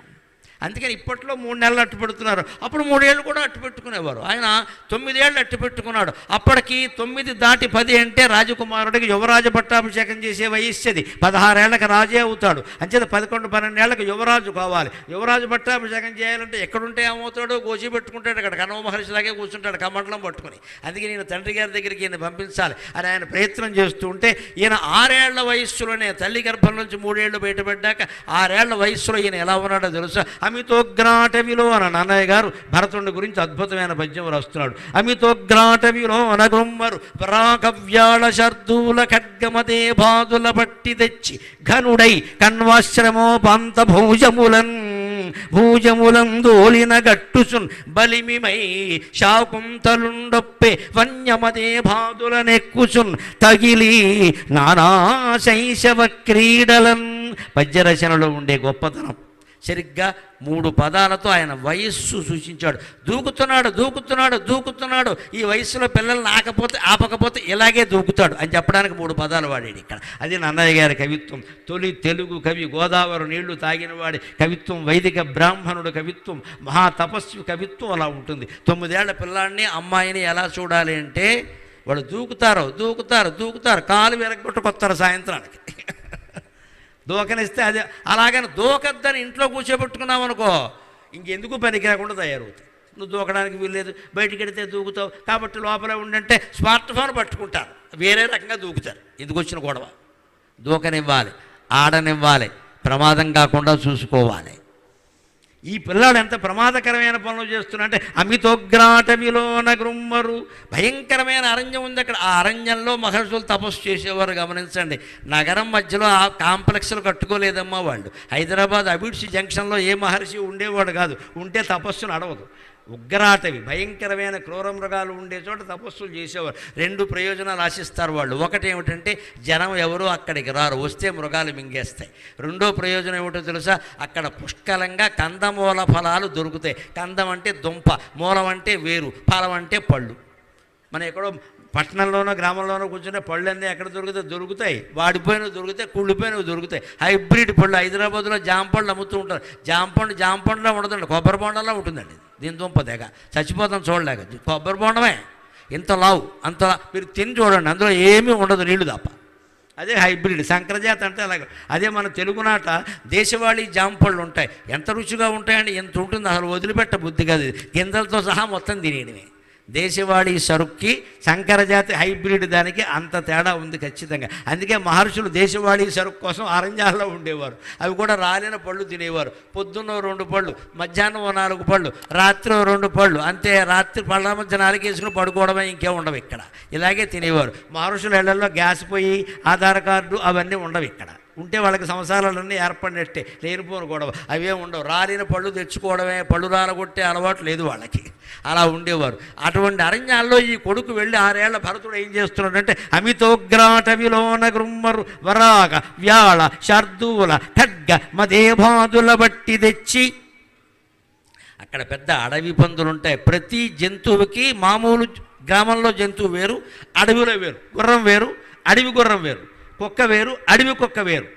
అందుకని ఇప్పట్లో 3 నెలలు అట్టు పెడుతున్నారు, అప్పుడు 3 ఏళ్ళు కూడా అట్టు పెట్టుకునేవారు. ఆయన 9 ఏళ్ళు అట్టు పెట్టుకున్నాడు. అప్పటికి 9 దాటి 10 అంటే రాజకుమారుడికి యువరాజ పట్టాభిషేకం చేసే వయస్సుది. 16 ఏళ్ళకి రాజే అవుతాడు. అంచేత 11, 12 ఏళ్ళకి యువరాజు కావాలి. యువరాజు పట్టాభిషేకం చేయాలంటే ఎక్కడుంటే ఏమవుతాడో గోచి పెట్టుకుంటాడు. అక్కడ కణవ మహర్షిలాగే కూర్చుంటాడు కమండలం పట్టుకుని. అందుకే నేను తండ్రి గారి దగ్గరికి ఈయన పంపించాలి అని ఆయన ప్రయత్నం చేస్తూ ఉంటే, ఈయన 6 ఏళ్ల వయస్సులోనే తల్లి గర్భం నుంచి 3 ఏళ్ళు బయటపడ్డాక 6 ఏళ్ల వయస్సులో ఈయన ఎలా ఉన్నాడో తెలుసా? అమితోగ్రాటవిలో అన్న నాన్నయ్య గారు భరతుడి గురించి అద్భుతమైన పద్యం రాస్తున్నాడు. అమితోగ్రాటవిలో అనగృమ్మరు పరాకవ్యాళ శర్దూల ఖడ్గమదే బాదుల పట్టి తెచ్చి ఘనుడై కన్వాశ్రమోపాంత భూజములందోలిన గట్టుసున్ బలిమిమై శాకుంతలుండొప్పే వన్యమదే బాదుల నెక్కుసున్ తగిలి నానా శైశవ క్రీడలన్. పద్యరచనలో ఉండే గొప్పతనం సరిగ్గా 3 పదాలతో ఆయన వయస్సు సూచించాడు. దూకుతున్నాడు. ఈ వయస్సులో పిల్లల్ని ఆపకపోతే ఇలాగే దూకుతాడు అని చెప్పడానికి 3 పదాలు వాడాడు ఇక్కడ. అది నన్నయ్య గారి కవిత్వం. తొలి తెలుగు కవి, గోదావరి నీళ్లు తాగిన వాడి కవిత్వం, వైదిక బ్రాహ్మణుడు కవిత్వం, మహాతపస్వి కవిత్వం అలా ఉంటుంది. 9 ఏళ్ల పిల్లాడిని అమ్మాయిని ఎలా చూడాలి అంటే, వాళ్ళు దూకుతారు, కాలు విరగొట్టుకొస్తారు సాయంత్రానికి. దూకనిస్తే అదే, అలాగని దూకద్దని ఇంట్లో కూర్చోబెట్టుకున్నావు అనుకో, ఇంకెందుకు పనికి రాకుండా తయారవుతాయి. నువ్వు దూకడానికి వీల్లేదు, బయటికి వెడితే దూకుతావు కాబట్టి లోపల ఉండంటే స్మార్ట్ ఫోన్ పట్టుకుంటారు, వేరే రకంగా దూకుతారు. ఎందుకు వచ్చిన గొడవ? దూకనివ్వాలి, ఆడనివ్వాలి, ప్రమాదం కాకుండా చూసుకోవాలి. ఈ పిల్లాడు ఎంత ప్రమాదకరమైన పనులు చేస్తున్నాడంటే, అమితోగ్రాటవిలోన గ్రుమ్మరు, భయంకరమైన అరణ్యం ఉంది అక్కడ. ఆ అరణ్యంలో మహర్షులు తపస్సు చేసేవారు. గమనించండి, నగరం మధ్యలో ఆ కాంప్లెక్స్లు కట్టుకోలేదమ్మా వాళ్ళు. హైదరాబాద్ అబిడ్స్ జంక్షన్లో ఏ మహర్షి ఉండేవాడు కాదు, ఉంటే తపస్సు నడవదు. ఉగ్రాటవి, భయంకరమైన క్రూర మృగాలు ఉండే చోట తపస్సులు చేసేవారు. 2 ప్రయోజనాలు ఆశిస్తారు వాళ్ళు. ఒకటి ఏమిటంటే, జనం ఎవరో అక్కడికి రారు, వస్తే మృగాలు మింగేస్తాయి. రెండో ప్రయోజనం ఏమిటో తెలుసా? అక్కడ పుష్కలంగా కందమూల ఫలాలు దొరుకుతాయి. కందం అంటే దుంప, మూలం అంటే వేరు, ఫలం అంటే పళ్ళు. మనం ఎక్కడో పట్టణంలోనో గ్రామంలోనో కూర్చుంటే పళ్ళు అన్నీ ఎక్కడ దొరుకుతాయి. వాడిపోయినవి దొరుకుతాయి, కుళ్ళిపోయినవి దొరుకుతాయి. హైబ్రిడ్ పళ్ళు హైదరాబాద్లో జాంపళ్ళు అమ్ముతూ ఉంటారు. జాంపండులో ఉండదండి, కొబ్బరి బొండంలో ఉంటుందండి. దీని దుంప తెగ చచ్చిపోతాం చూడలేక. కొబ్బరి బొండమే ఇంత లావు, అంత మీరు తిని చూడండి, అందులో ఏమీ ఉండదు, నీళ్లు తప్ప. అదే హైబ్రిడ్ సంకరజాతి అంటే అలాగే. అదే మన తెలుగునాట దేశవాళీ జాంపళ్ళు ఉంటాయి. ఎంత రుచిగా ఉంటాయండి, ఎంత ఉంటుంది, అసలు వదిలిపెట్ట బుద్ధి కాదు. గింజలతో సహా మొత్తం తినేయడమే. దేశవాళీ సరుక్కి సంకరజాతి హైబ్రిడ్ దానికి అంత తేడా ఉంది ఖచ్చితంగా. అందుకే మహర్షులు దేశవాళీ సరుకు కోసం అరణ్యాల్లో ఉండేవారు. అవి కూడా రాలిన పళ్ళు తినేవారు. పొద్దున్న 2 పళ్ళు, మధ్యాహ్నం 4 పళ్ళు, రాత్రి 2 పళ్ళు, అంతే. రాత్రి పళ్ళ మధ్య నాలుగేసుకుని పడుకోవడమే, ఇంకేం ఉండవు ఇక్కడ. ఇలాగే తినేవారు. మహర్షుల ఇళ్లలో గ్యాస్ పొయ్యి, ఆధార్ కార్డు అవన్నీ ఉండవు ఇక్కడ. ఉంటే వాళ్ళకి సంసారాలన్నీ ఏర్పడినట్టే, లేనిపోను గొడవ అవే ఉండవు. రాలిన పళ్ళు తెచ్చుకోవడమే, పళ్ళు రాలగొట్టే అలవాటు లేదు వాళ్ళకి. అలా ఉండేవారు. అటువంటి అరణ్యాల్లో ఈ కొడుకు వెళ్ళి 6 ఏళ్ల భరతుడు ఏం చేస్తున్నాడంటే, అమితోగ్రాటవిలోన గ్రుమ్మరు వరాగ వ్యాళ శార్దూల ఖడ్గ మదేభాదుల బట్టి తెచ్చి. అక్కడ పెద్ద అడవి పందులు ఉంటాయి. ప్రతి జంతువుకి మామూలు గ్రామంలో జంతువు వేరు, అడవిలో వేరు. గుర్రం వేరు, అడవి గుర్రం వేరు. కుక్క వేరు, అడవి కుక్క వేరు.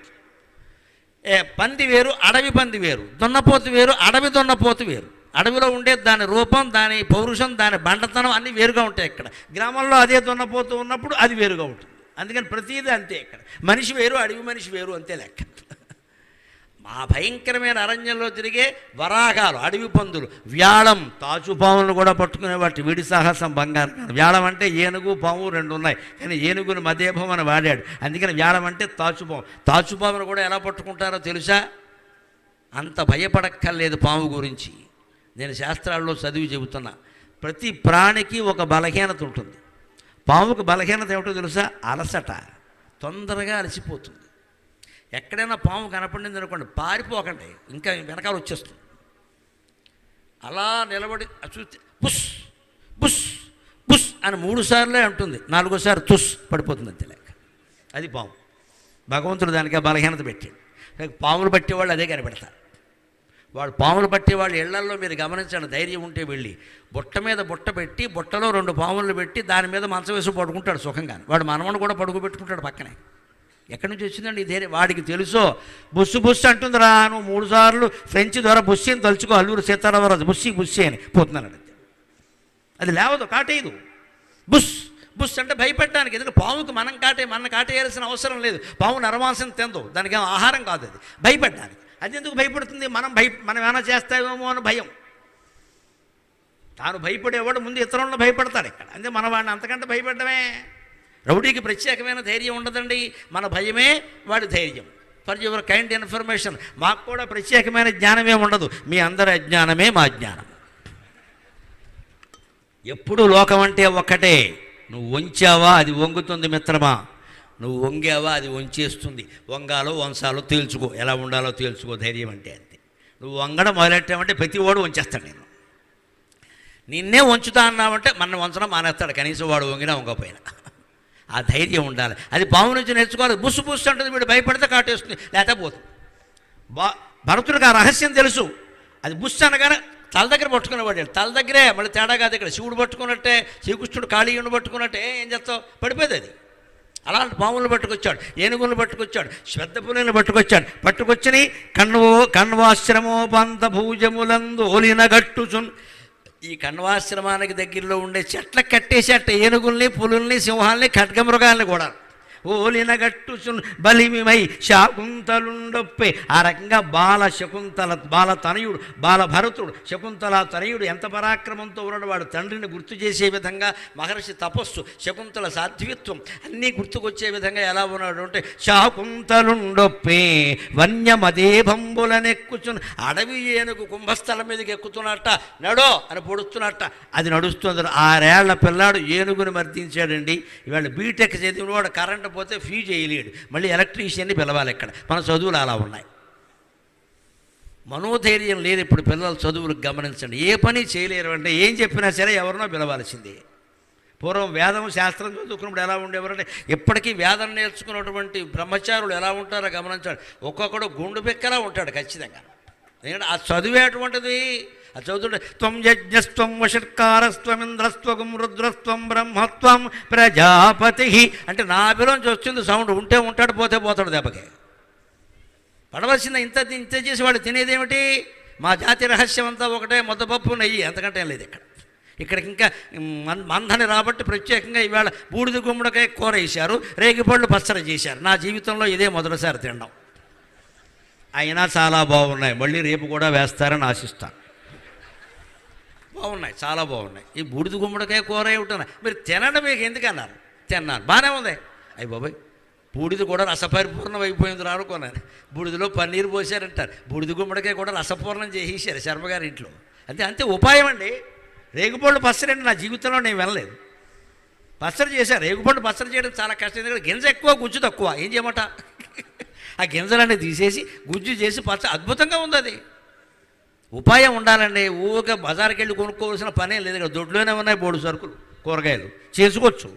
పంది వేరు, అడవి పంది వేరు. దున్నపోతు వేరు, అడవి దున్నపోతు వేరు. అడవిలో ఉండే దాని రూపం, దాని పౌరుషం, దాని బండతనం అన్నీ వేరుగా ఉంటాయి. ఇక్కడ గ్రామంలో అదే దున్నపోతూ ఉన్నప్పుడు అది వేరుగా ఉంటుంది. అందుకని ప్రతిదీ అంతే. ఇక్కడ మనిషి వేరు, అడవి మనిషి వేరు, అంతే లెక్క. మా భయంకరమైన అరణ్యంలో తిరిగే వరాగాలు, అడవి పందులు, వ్యాళం, తాచుపాములను కూడా పట్టుకునేవాటి. వీడి సాహసం బంగారం. వ్యాళం అంటే ఏనుగు పాము 2 ఉన్నాయి, కానీ ఏనుగుని మదేభం అని వాడాడు. అందుకని వ్యాళం అంటే తాచుపాము. తాచుపామును కూడా ఎలా పట్టుకుంటారో తెలుసా? అంత భయపడక్కర్లేదు పాము గురించి. నేను శాస్త్రాల్లో చదివి చెబుతున్నా. ప్రతి ప్రాణికి ఒక బలహీనత ఉంటుంది. పాముకు బలహీనత ఏమిటో తెలుసా? అలసట, తొందరగా అలసిపోతుంది. ఎక్కడైనా పాము కనపడింది అనుకోండి, పారిపోకండి, ఇంకా వెనకాల వచ్చేస్తుంది. అలా నిలబడి చూస్తే బుస్ బుస్ బుస్ అని 3 సార్లే అంటుంది, 4వసారి తుస్ పడిపోతుంది అంతే లెక్క. అది పాము. భగవంతుడు దానికి బలహీనత పెట్టాడు. పాములు పట్టేవాళ్ళు అదే కనిపెడతారు. వాడు పాములు పట్టేవాళ్ళు ఇళ్లల్లో మీరు గమనించండి, ధైర్యం ఉంటే వెళ్ళి బుట్ట మీద బుట్ట పెట్టి, బుట్టలో 2 పాములు పెట్టి దాని మీద మంచం వేసి పడుకుంటాడు సుఖంగా. వాడు మనవను కూడా పడుకోబెట్టుకుంటాడు పక్కనే. ఎక్కడి నుంచి వచ్చిందండి ఈ ధైర్యం? వాడికి తెలుసో బుస్సు బుస్సు అంటుందిరా, నువ్వు 3 సార్లు ఫ్రెంచ్ ద్వారా బుస్సి అని తలుచుకో, అల్లూరు సీతారామరాజు బుస్సి బుస్సి అని పోతున్నాడు. అది లేవదు, కాటేయదు. బుస్ బుస్ అంటే భయపెట్టడానికి. ఎందుకంటే పాముకి మన కాటేయాల్సిన అవసరం లేదు. పాము నరమాంసం తిందు, దానికి ఏమో ఆహారం కాదు, అది భయపెట్టడానికి. అది ఎందుకు భయపడుతుంది? మనం ఏమైనా చేస్తామేమో అని భయం. తాను భయపడేవాడు ముందు ఇతరులను భయపడతాడు ఇక్కడ. అంటే మన వాడిని అంతకంటే భయపడమే. రౌడీకి ప్రత్యేకమైన ధైర్యం ఉండదండి, మన భయమే వాడి ధైర్యం. ఫర్ యువర్ కైండ్ ఇన్ఫర్మేషన్, మాకు కూడా ప్రత్యేకమైన జ్ఞానమే ఉండదు, మీ అందరి అజ్ఞానమే మా జ్ఞానం. ఎప్పుడు లోకం అంటే ఒక్కటే. నువ్వు వంచావా అది వంగుతుంది మిత్రమా, నువ్వు వంగావా అది వంచేస్తుంది. వంగాలో వంశాలో తేల్చుకో, ఎలా ఉండాలో తేల్చుకో. ధైర్యం అంటే అంతే. నువ్వు వంగడం మొదలెట్టామంటే ప్రతి వాడు వంచేస్తాడు. నిన్నే వంచుతా అన్నామంటే మన వంచడం మానేస్తాడు, కనీసం వాడు వంగినా వంగపోయినా. ఆ ధైర్యం ఉండాలి. అది పాము నుంచి నేర్చుకోవాలి. బుస్సు బుస్సు అంటుంది, వీడు భయపడితే కాటేస్తుంది, లేకపోతే పోతుంది. భరతుడికి ఆ రహస్యం తెలుసు. అది బుస్సు అనగానే తల దగ్గర పట్టుకునేవాడు. తల దగ్గరే, మళ్ళీ తేడా కాదు ఇక్కడ. శివుడు పట్టుకున్నట్టే, శ్రీకృష్ణుడు కాళీయుని పట్టుకున్నట్టే ఏం చేస్తావు, పడిపోయేది అది. అలాంటి పాములను పట్టుకొచ్చాడు, ఏనుగులను పట్టుకొచ్చాడు, శ్రద్ధపులను పట్టుకొచ్చి కణ్వాశ్రమో పంత భూజములందు ఓలిన గట్టుచున్. ఈ కణ్వాశ్రమానికి దగ్గరలో ఉండే చెట్లకు కట్టేసేట ఏనుగుల్ని, పులుల్ని, సింహాల్ని, ఖడ్గమృగాల్ని కూడా. ఓలిన గట్టుచున్ బలిమిమై శాకుంతలుండొప్పే. ఆ రకంగా బాలభరతుడు శకుంతల తనయుడు ఎంత పరాక్రమంతో ఉన్నాడు. వాడు తండ్రిని గుర్తు చేసే విధంగా మహర్షి తపస్సు, శకుంతల సాధ్విత్వం అన్నీ గుర్తుకొచ్చే విధంగా ఎలా ఉన్నాడు అంటే, శాకుంతలుండొప్పే వన్యమదే భంబులనెక్కుచున్. అడవి ఏనుగు కుంభస్థలం మీదకి ఎక్కుతున్నట్ట, నడో అని పొడుస్తున్నట్ట. అది నడుస్తుంది. 6 ఏళ్ల పిల్లాడు ఏనుగుని మర్దించాడండి. ఇవాళ బీటెక్ చదివినవాడు కరెంట్ పోతే ఫ్యూజ్ చేయలేడు, మళ్ళీ ఎలక్ట్రీషియన్ని పిలవాలి. ఇక్కడ మన చదువులు అలా ఉన్నాయి. మనోధైర్యం లేదు ఇప్పుడు పిల్లల చదువులకు. గమనించండి, ఏ పని చేయలేరు అంటే ఏం చెప్పినా సరే ఎవరినో పిలవాల్సిందే. పూర్వం వేదం శాస్త్రం చదువుకున్నప్పుడు ఎలా ఉండేవారంటే, ఇప్పటికీ వేదం నేర్చుకున్నటువంటి బ్రహ్మచారులు ఎలా ఉంటారో గమనించాడు. ఒక్కొక్కడు గుండు బెక్కలా ఉంటాడు ఖచ్చితంగా. ఎందుకంటే ఆ చదువే అటువంటిది. అది చదువుతుంటే త్వం యజ్ఞస్త్వం వషట్కారస్త్వమింద్రస్త్వం రుద్రస్త్వం బ్రహ్మత్వం ప్రజాపతి అంటే నా అభిలోంచి వచ్చింది సౌండ్. ఉంటే ఉంటాడు, పోతే పోతాడు దెబ్బకి. పడవలసింది ఇంత చేసి వాళ్ళు తినేదేమిటి? మా జాతి రహస్యం అంతా ఒకటే, ముద్దపప్పు నెయ్యి, అంతకంటే ఏం లేదు ఇక్కడ. ఇక్కడికి ఇంకా మందని రాబట్టి ప్రత్యేకంగా ఇవాళ బూడిద గుమ్మడికాయ కూర వేశారు, రేగిపళ్ళు పచ్చడి చేశారు. నా జీవితంలో ఇదే మొదటిసారి తినడం. అయినా చాలా బాగున్నాయి, మళ్ళీ రేపు కూడా వేస్తారని ఆశిస్తాను. బాగున్నాయి, చాలా బాగున్నాయి. ఈ బూడిద గుమ్మడికాయ కూర ఏమిటన్నా మీరు తినడం మీకు ఎందుకన్నారు? తిన్నాను, బాగానే ఉంది. అయ్యి బాబాయ్, బూడిద కూడా రసపరిపూర్ణం అయిపోయింది అనుకున్నాను. బూడిదలో పన్నీరు పోసారంటారు, బూడిద గుమ్మడికాయ కూడా రసపూర్ణం చేసేసారు శర్మగారి ఇంట్లో. అంతే ఉపాయం అండి. రేగుపళ్ళు పచ్చడి నా జీవితంలో నేను వెళ్ళలేదు. పచ్చడి చేశారు, రేగుపళ్ళు పచ్చడి చేయడం చాలా కష్టం. ఎందుకంటే గింజ ఎక్కువ, గుజ్జు తక్కువ. ఏం చేయమంట? ఆ గింజలన్నీ తీసేసి గుజ్జు చేసి పచ్చడి అద్భుతంగా ఉంది. అది ఉపాయం ఉండాలండి. ఊరికే బజార్కి వెళ్ళి కొనుక్కోవాల్సిన పనే లేదు. ఇక్కడ దొడ్లోనే ఉన్నాయి బోడు సరుకులు, కూరగాయలు చేసుకోవచ్చు.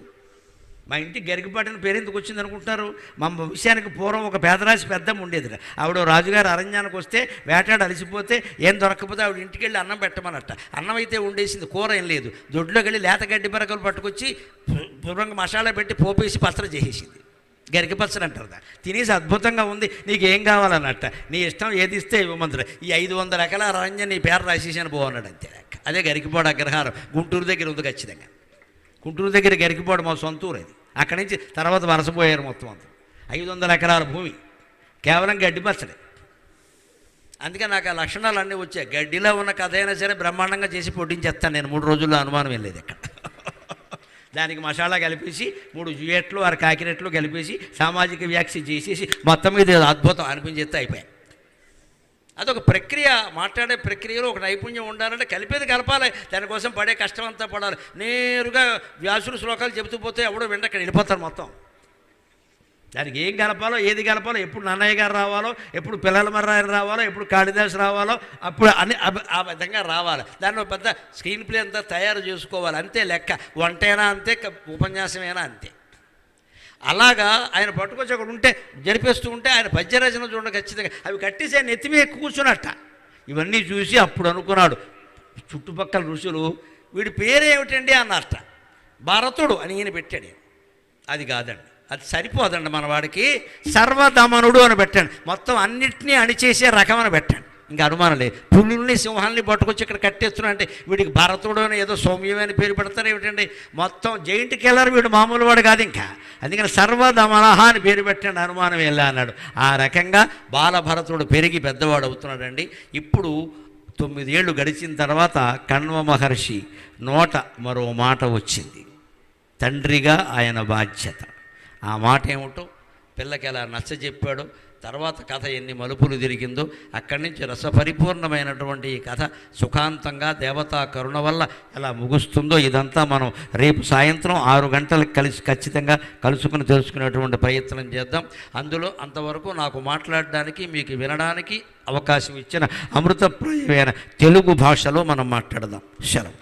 మా ఇంటికి గరికపాటిన పేరు ఎందుకు వచ్చింది అనుకుంటున్నారు? మా విషయానికి పూర్వం ఒక పేదరాశి పెద్దమ్మ ఉండేది. ఆవిడ రాజుగారు అరణ్యానికి వస్తే వేటాడు అలసిపోతే ఏం దొరకకపోతే ఆవిడ ఇంటికి వెళ్ళి అన్నం పెట్టమన్నట్ట. అన్నం అయితే ఉండేసింది, కూర ఏం లేదు. దొడ్లోకి వెళ్ళి లేత గడ్డి పరకలు పట్టుకొచ్చి పూర్వంగా మసాలా పెట్టి పోపేసి పచ్చడి చేసేసింది. గరిక పచ్చడి అంటారు. తినేసి అద్భుతంగా ఉంది, నీకు ఏం కావాలన్నట్ట. నీ ఇష్టం ఏది ఇస్తే ఇవ్వమంటారు. ఈ 500 ఎకరాల అరణ్యం నీ పేరు రాసేసాను పోవన్నాడు. అంతే. అదే గరికిపాడు అగ్రహారం గుంటూరు దగ్గర ఉంది ఖచ్చితంగా. గుంటూరు దగ్గర గరికిపాడు మా సొంతూరు. అది అక్కడి నుంచి తర్వాత వలసపోయారు మొత్తం అంతా. 500 ఎకరాల భూమి, కేవలం గడ్డి పచ్చడి. అందుకే నాకు ఆ లక్షణాలు అన్నీ వచ్చాయి. గడ్డిలో ఉన్న కథ అయినా సరే బ్రహ్మాండంగా చేసి పొట్టించేస్తాను నేను. 3 రోజుల్లో అనుమానం వెళ్ళేది ఇక్కడ. దానికి మసాలా కలిపేసి 3 జుయెట్లు 6 కాకిరెట్లు కలిపేసి సామాజిక వ్యాఖ్య చేసేసి మొత్తం మీద అద్భుతం అనిపించేస్తే అయిపోయాయి. అదొక ప్రక్రియ. మాట్లాడే ప్రక్రియలో ఒక నైపుణ్యం ఉండాలంటే కలిపేది కలపాలి. దానికోసం పడే కష్టం అంతా పడాలి. నేరుగా వ్యాసుడు శ్లోకాలు చెబుతూ పోతే ఎవడో వెంట అక్కడ వెళ్ళిపోతారు మొత్తం. దానికి ఏం కలపాలో, ఏది కలపాలో, ఎప్పుడు నన్నయ్య గారు రావాలో, ఎప్పుడు పిల్లల మర్రాయలు రావాలో, ఎప్పుడు కాళిదాసు రావాలో, అప్పుడు అన్ని ఆ విధంగా రావాలి. దాన్ని ఒక పెద్ద స్క్రీన్ ప్లే అంతా తయారు చేసుకోవాలి. అంతే లెక్క. వంటైనా అంతే, ఉపన్యాసమైనా అంతే. అలాగా ఆయన పట్టుకొచ్చి అక్కడ ఉంటే జరిపేస్తూ ఉంటే ఆయన పద్యరచన చూడండి ఖచ్చితంగా. అవి కట్టేసి ఆయన ఎత్తిమే కూర్చున్నట్ట. ఇవన్నీ చూసి అప్పుడు అనుకున్నాడు చుట్టుపక్కల ఋషులు, వీడి పేరేమిటండి అన్నట్ట. భరతుడు అని ఈయన పెట్టాడు. అది కాదండి, అది సరిపోదండి మన వాడికి. సర్వదమనుడు అని పెట్టండి, మొత్తం అన్నిటినీ అణిచేసే రకం అని పెట్టండి. ఇంకా అనుమానం లేదు. పులుల్ని సింహాల్ని పట్టుకొచ్చి ఇక్కడ కట్టేస్తున్నా అంటే వీడికి భరతుడు అని ఏదో సౌమ్యమైన పేరు పెడతారు ఏమిటండి, మొత్తం జైంట్ కిల్లర్ వీడు, మామూలు వాడు కాదు. ఇంకా అందుకని సర్వదమనహ అని పేరు పెట్టండి, అనుమానం వెళ్ళా అన్నాడు. ఆ రకంగా బాలభరతుడు పెరిగి పెద్దవాడు అవుతున్నాడండి. ఇప్పుడు 9 ఏళ్ళు గడిచిన తర్వాత కణ్వ మహర్షి నోట మరో మాట వచ్చింది, తండ్రిగా ఆయన బాధ్యత. ఆ మాట ఏమిటో పిల్లకి ఎలా నచ్చజెప్పాడో, తర్వాత కథ ఎన్ని మలుపులు తిరిగిందో, అక్కడి నుంచి రసపరిపూర్ణమైనటువంటి ఈ కథ సుఖాంతంగా దేవతా కరుణ వల్ల ఎలా ముగుస్తుందో ఇదంతా మనం రేపు సాయంత్రం 6 గంటలకు ఖచ్చితంగా కలుసుకుని తెలుసుకునేటువంటి ప్రయత్నం చేద్దాం. అందులో అంతవరకు నాకు మాట్లాడడానికి, మీకు వినడానికి అవకాశం ఇచ్చిన అమృతప్రాయమైన తెలుగు భాషలో మనం మాట్లాడదాం. శరం.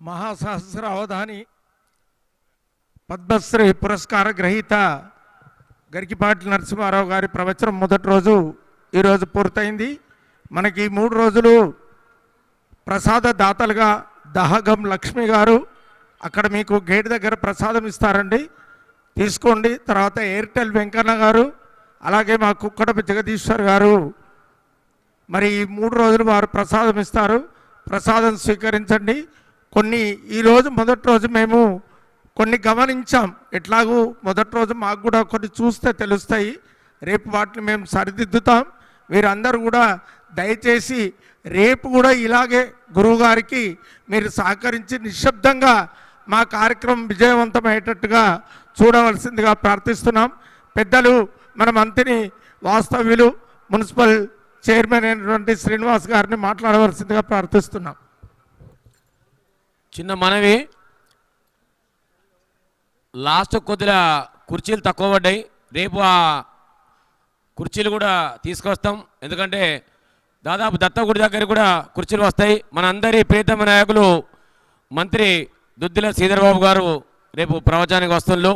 మహాసహస్ర అవధాని పద్మశ్రీ పురస్కార గ్రహీత గరికిపాటి నరసింహారావు గారి ప్రవచనం మొదటి రోజు ఈరోజు పూర్తయింది. మనకి 3 రోజులు ప్రసాద దాతలుగా దహగం లక్ష్మి గారు అక్కడ మీకు గేట్ దగ్గర ప్రసాదం ఇస్తారండి, తీసుకోండి. తర్వాత ఎయిర్టెల్ వెంకన్న గారు, అలాగే మా కుక్కడపి జగదీశ్వర్ గారు మరి ఈ 3 రోజులు వారు ప్రసాదం ఇస్తారు. ప్రసాదం స్వీకరించండి. ఈరోజు మొదటి రోజు మేము కొన్ని గమనించాం, ఎట్లాగూ మొదటి రోజు మాకు కూడా కొన్ని చూస్తే తెలుస్తాయి, రేపు వాటిని మేము సరిదిద్దుతాం. మీరందరూ కూడా దయచేసి రేపు కూడా ఇలాగే గురువుగారికి మీరు సహకరించి నిశ్శబ్దంగా మా కార్యక్రమం విజయవంతమయ్యేటట్టుగా చూడవలసిందిగా ప్రార్థిస్తున్నాం. పెద్దలు మన మంత్రి వాస్తవ్యులు మున్సిపల్ చైర్మన్ అయినటువంటి శ్రీనివాస్ గారిని మాట్లాడవలసిందిగా ప్రార్థిస్తున్నాం. చిన్న మనవి, లాస్ట్ కొద్దిగా కుర్చీలు తక్కువ పడ్డాయి, రేపు ఆ కుర్చీలు కూడా తీసుకొస్తాం. ఎందుకంటే దాదాపు దత్తగుడి దగ్గర కూడా కుర్చీలు వస్తాయి. మనందరి ప్రీతమ నాయకులు మంత్రి దుద్దిల శ్రీధర్ బాబు గారు రేపు ప్రవచనానికి వస్తున్నారు.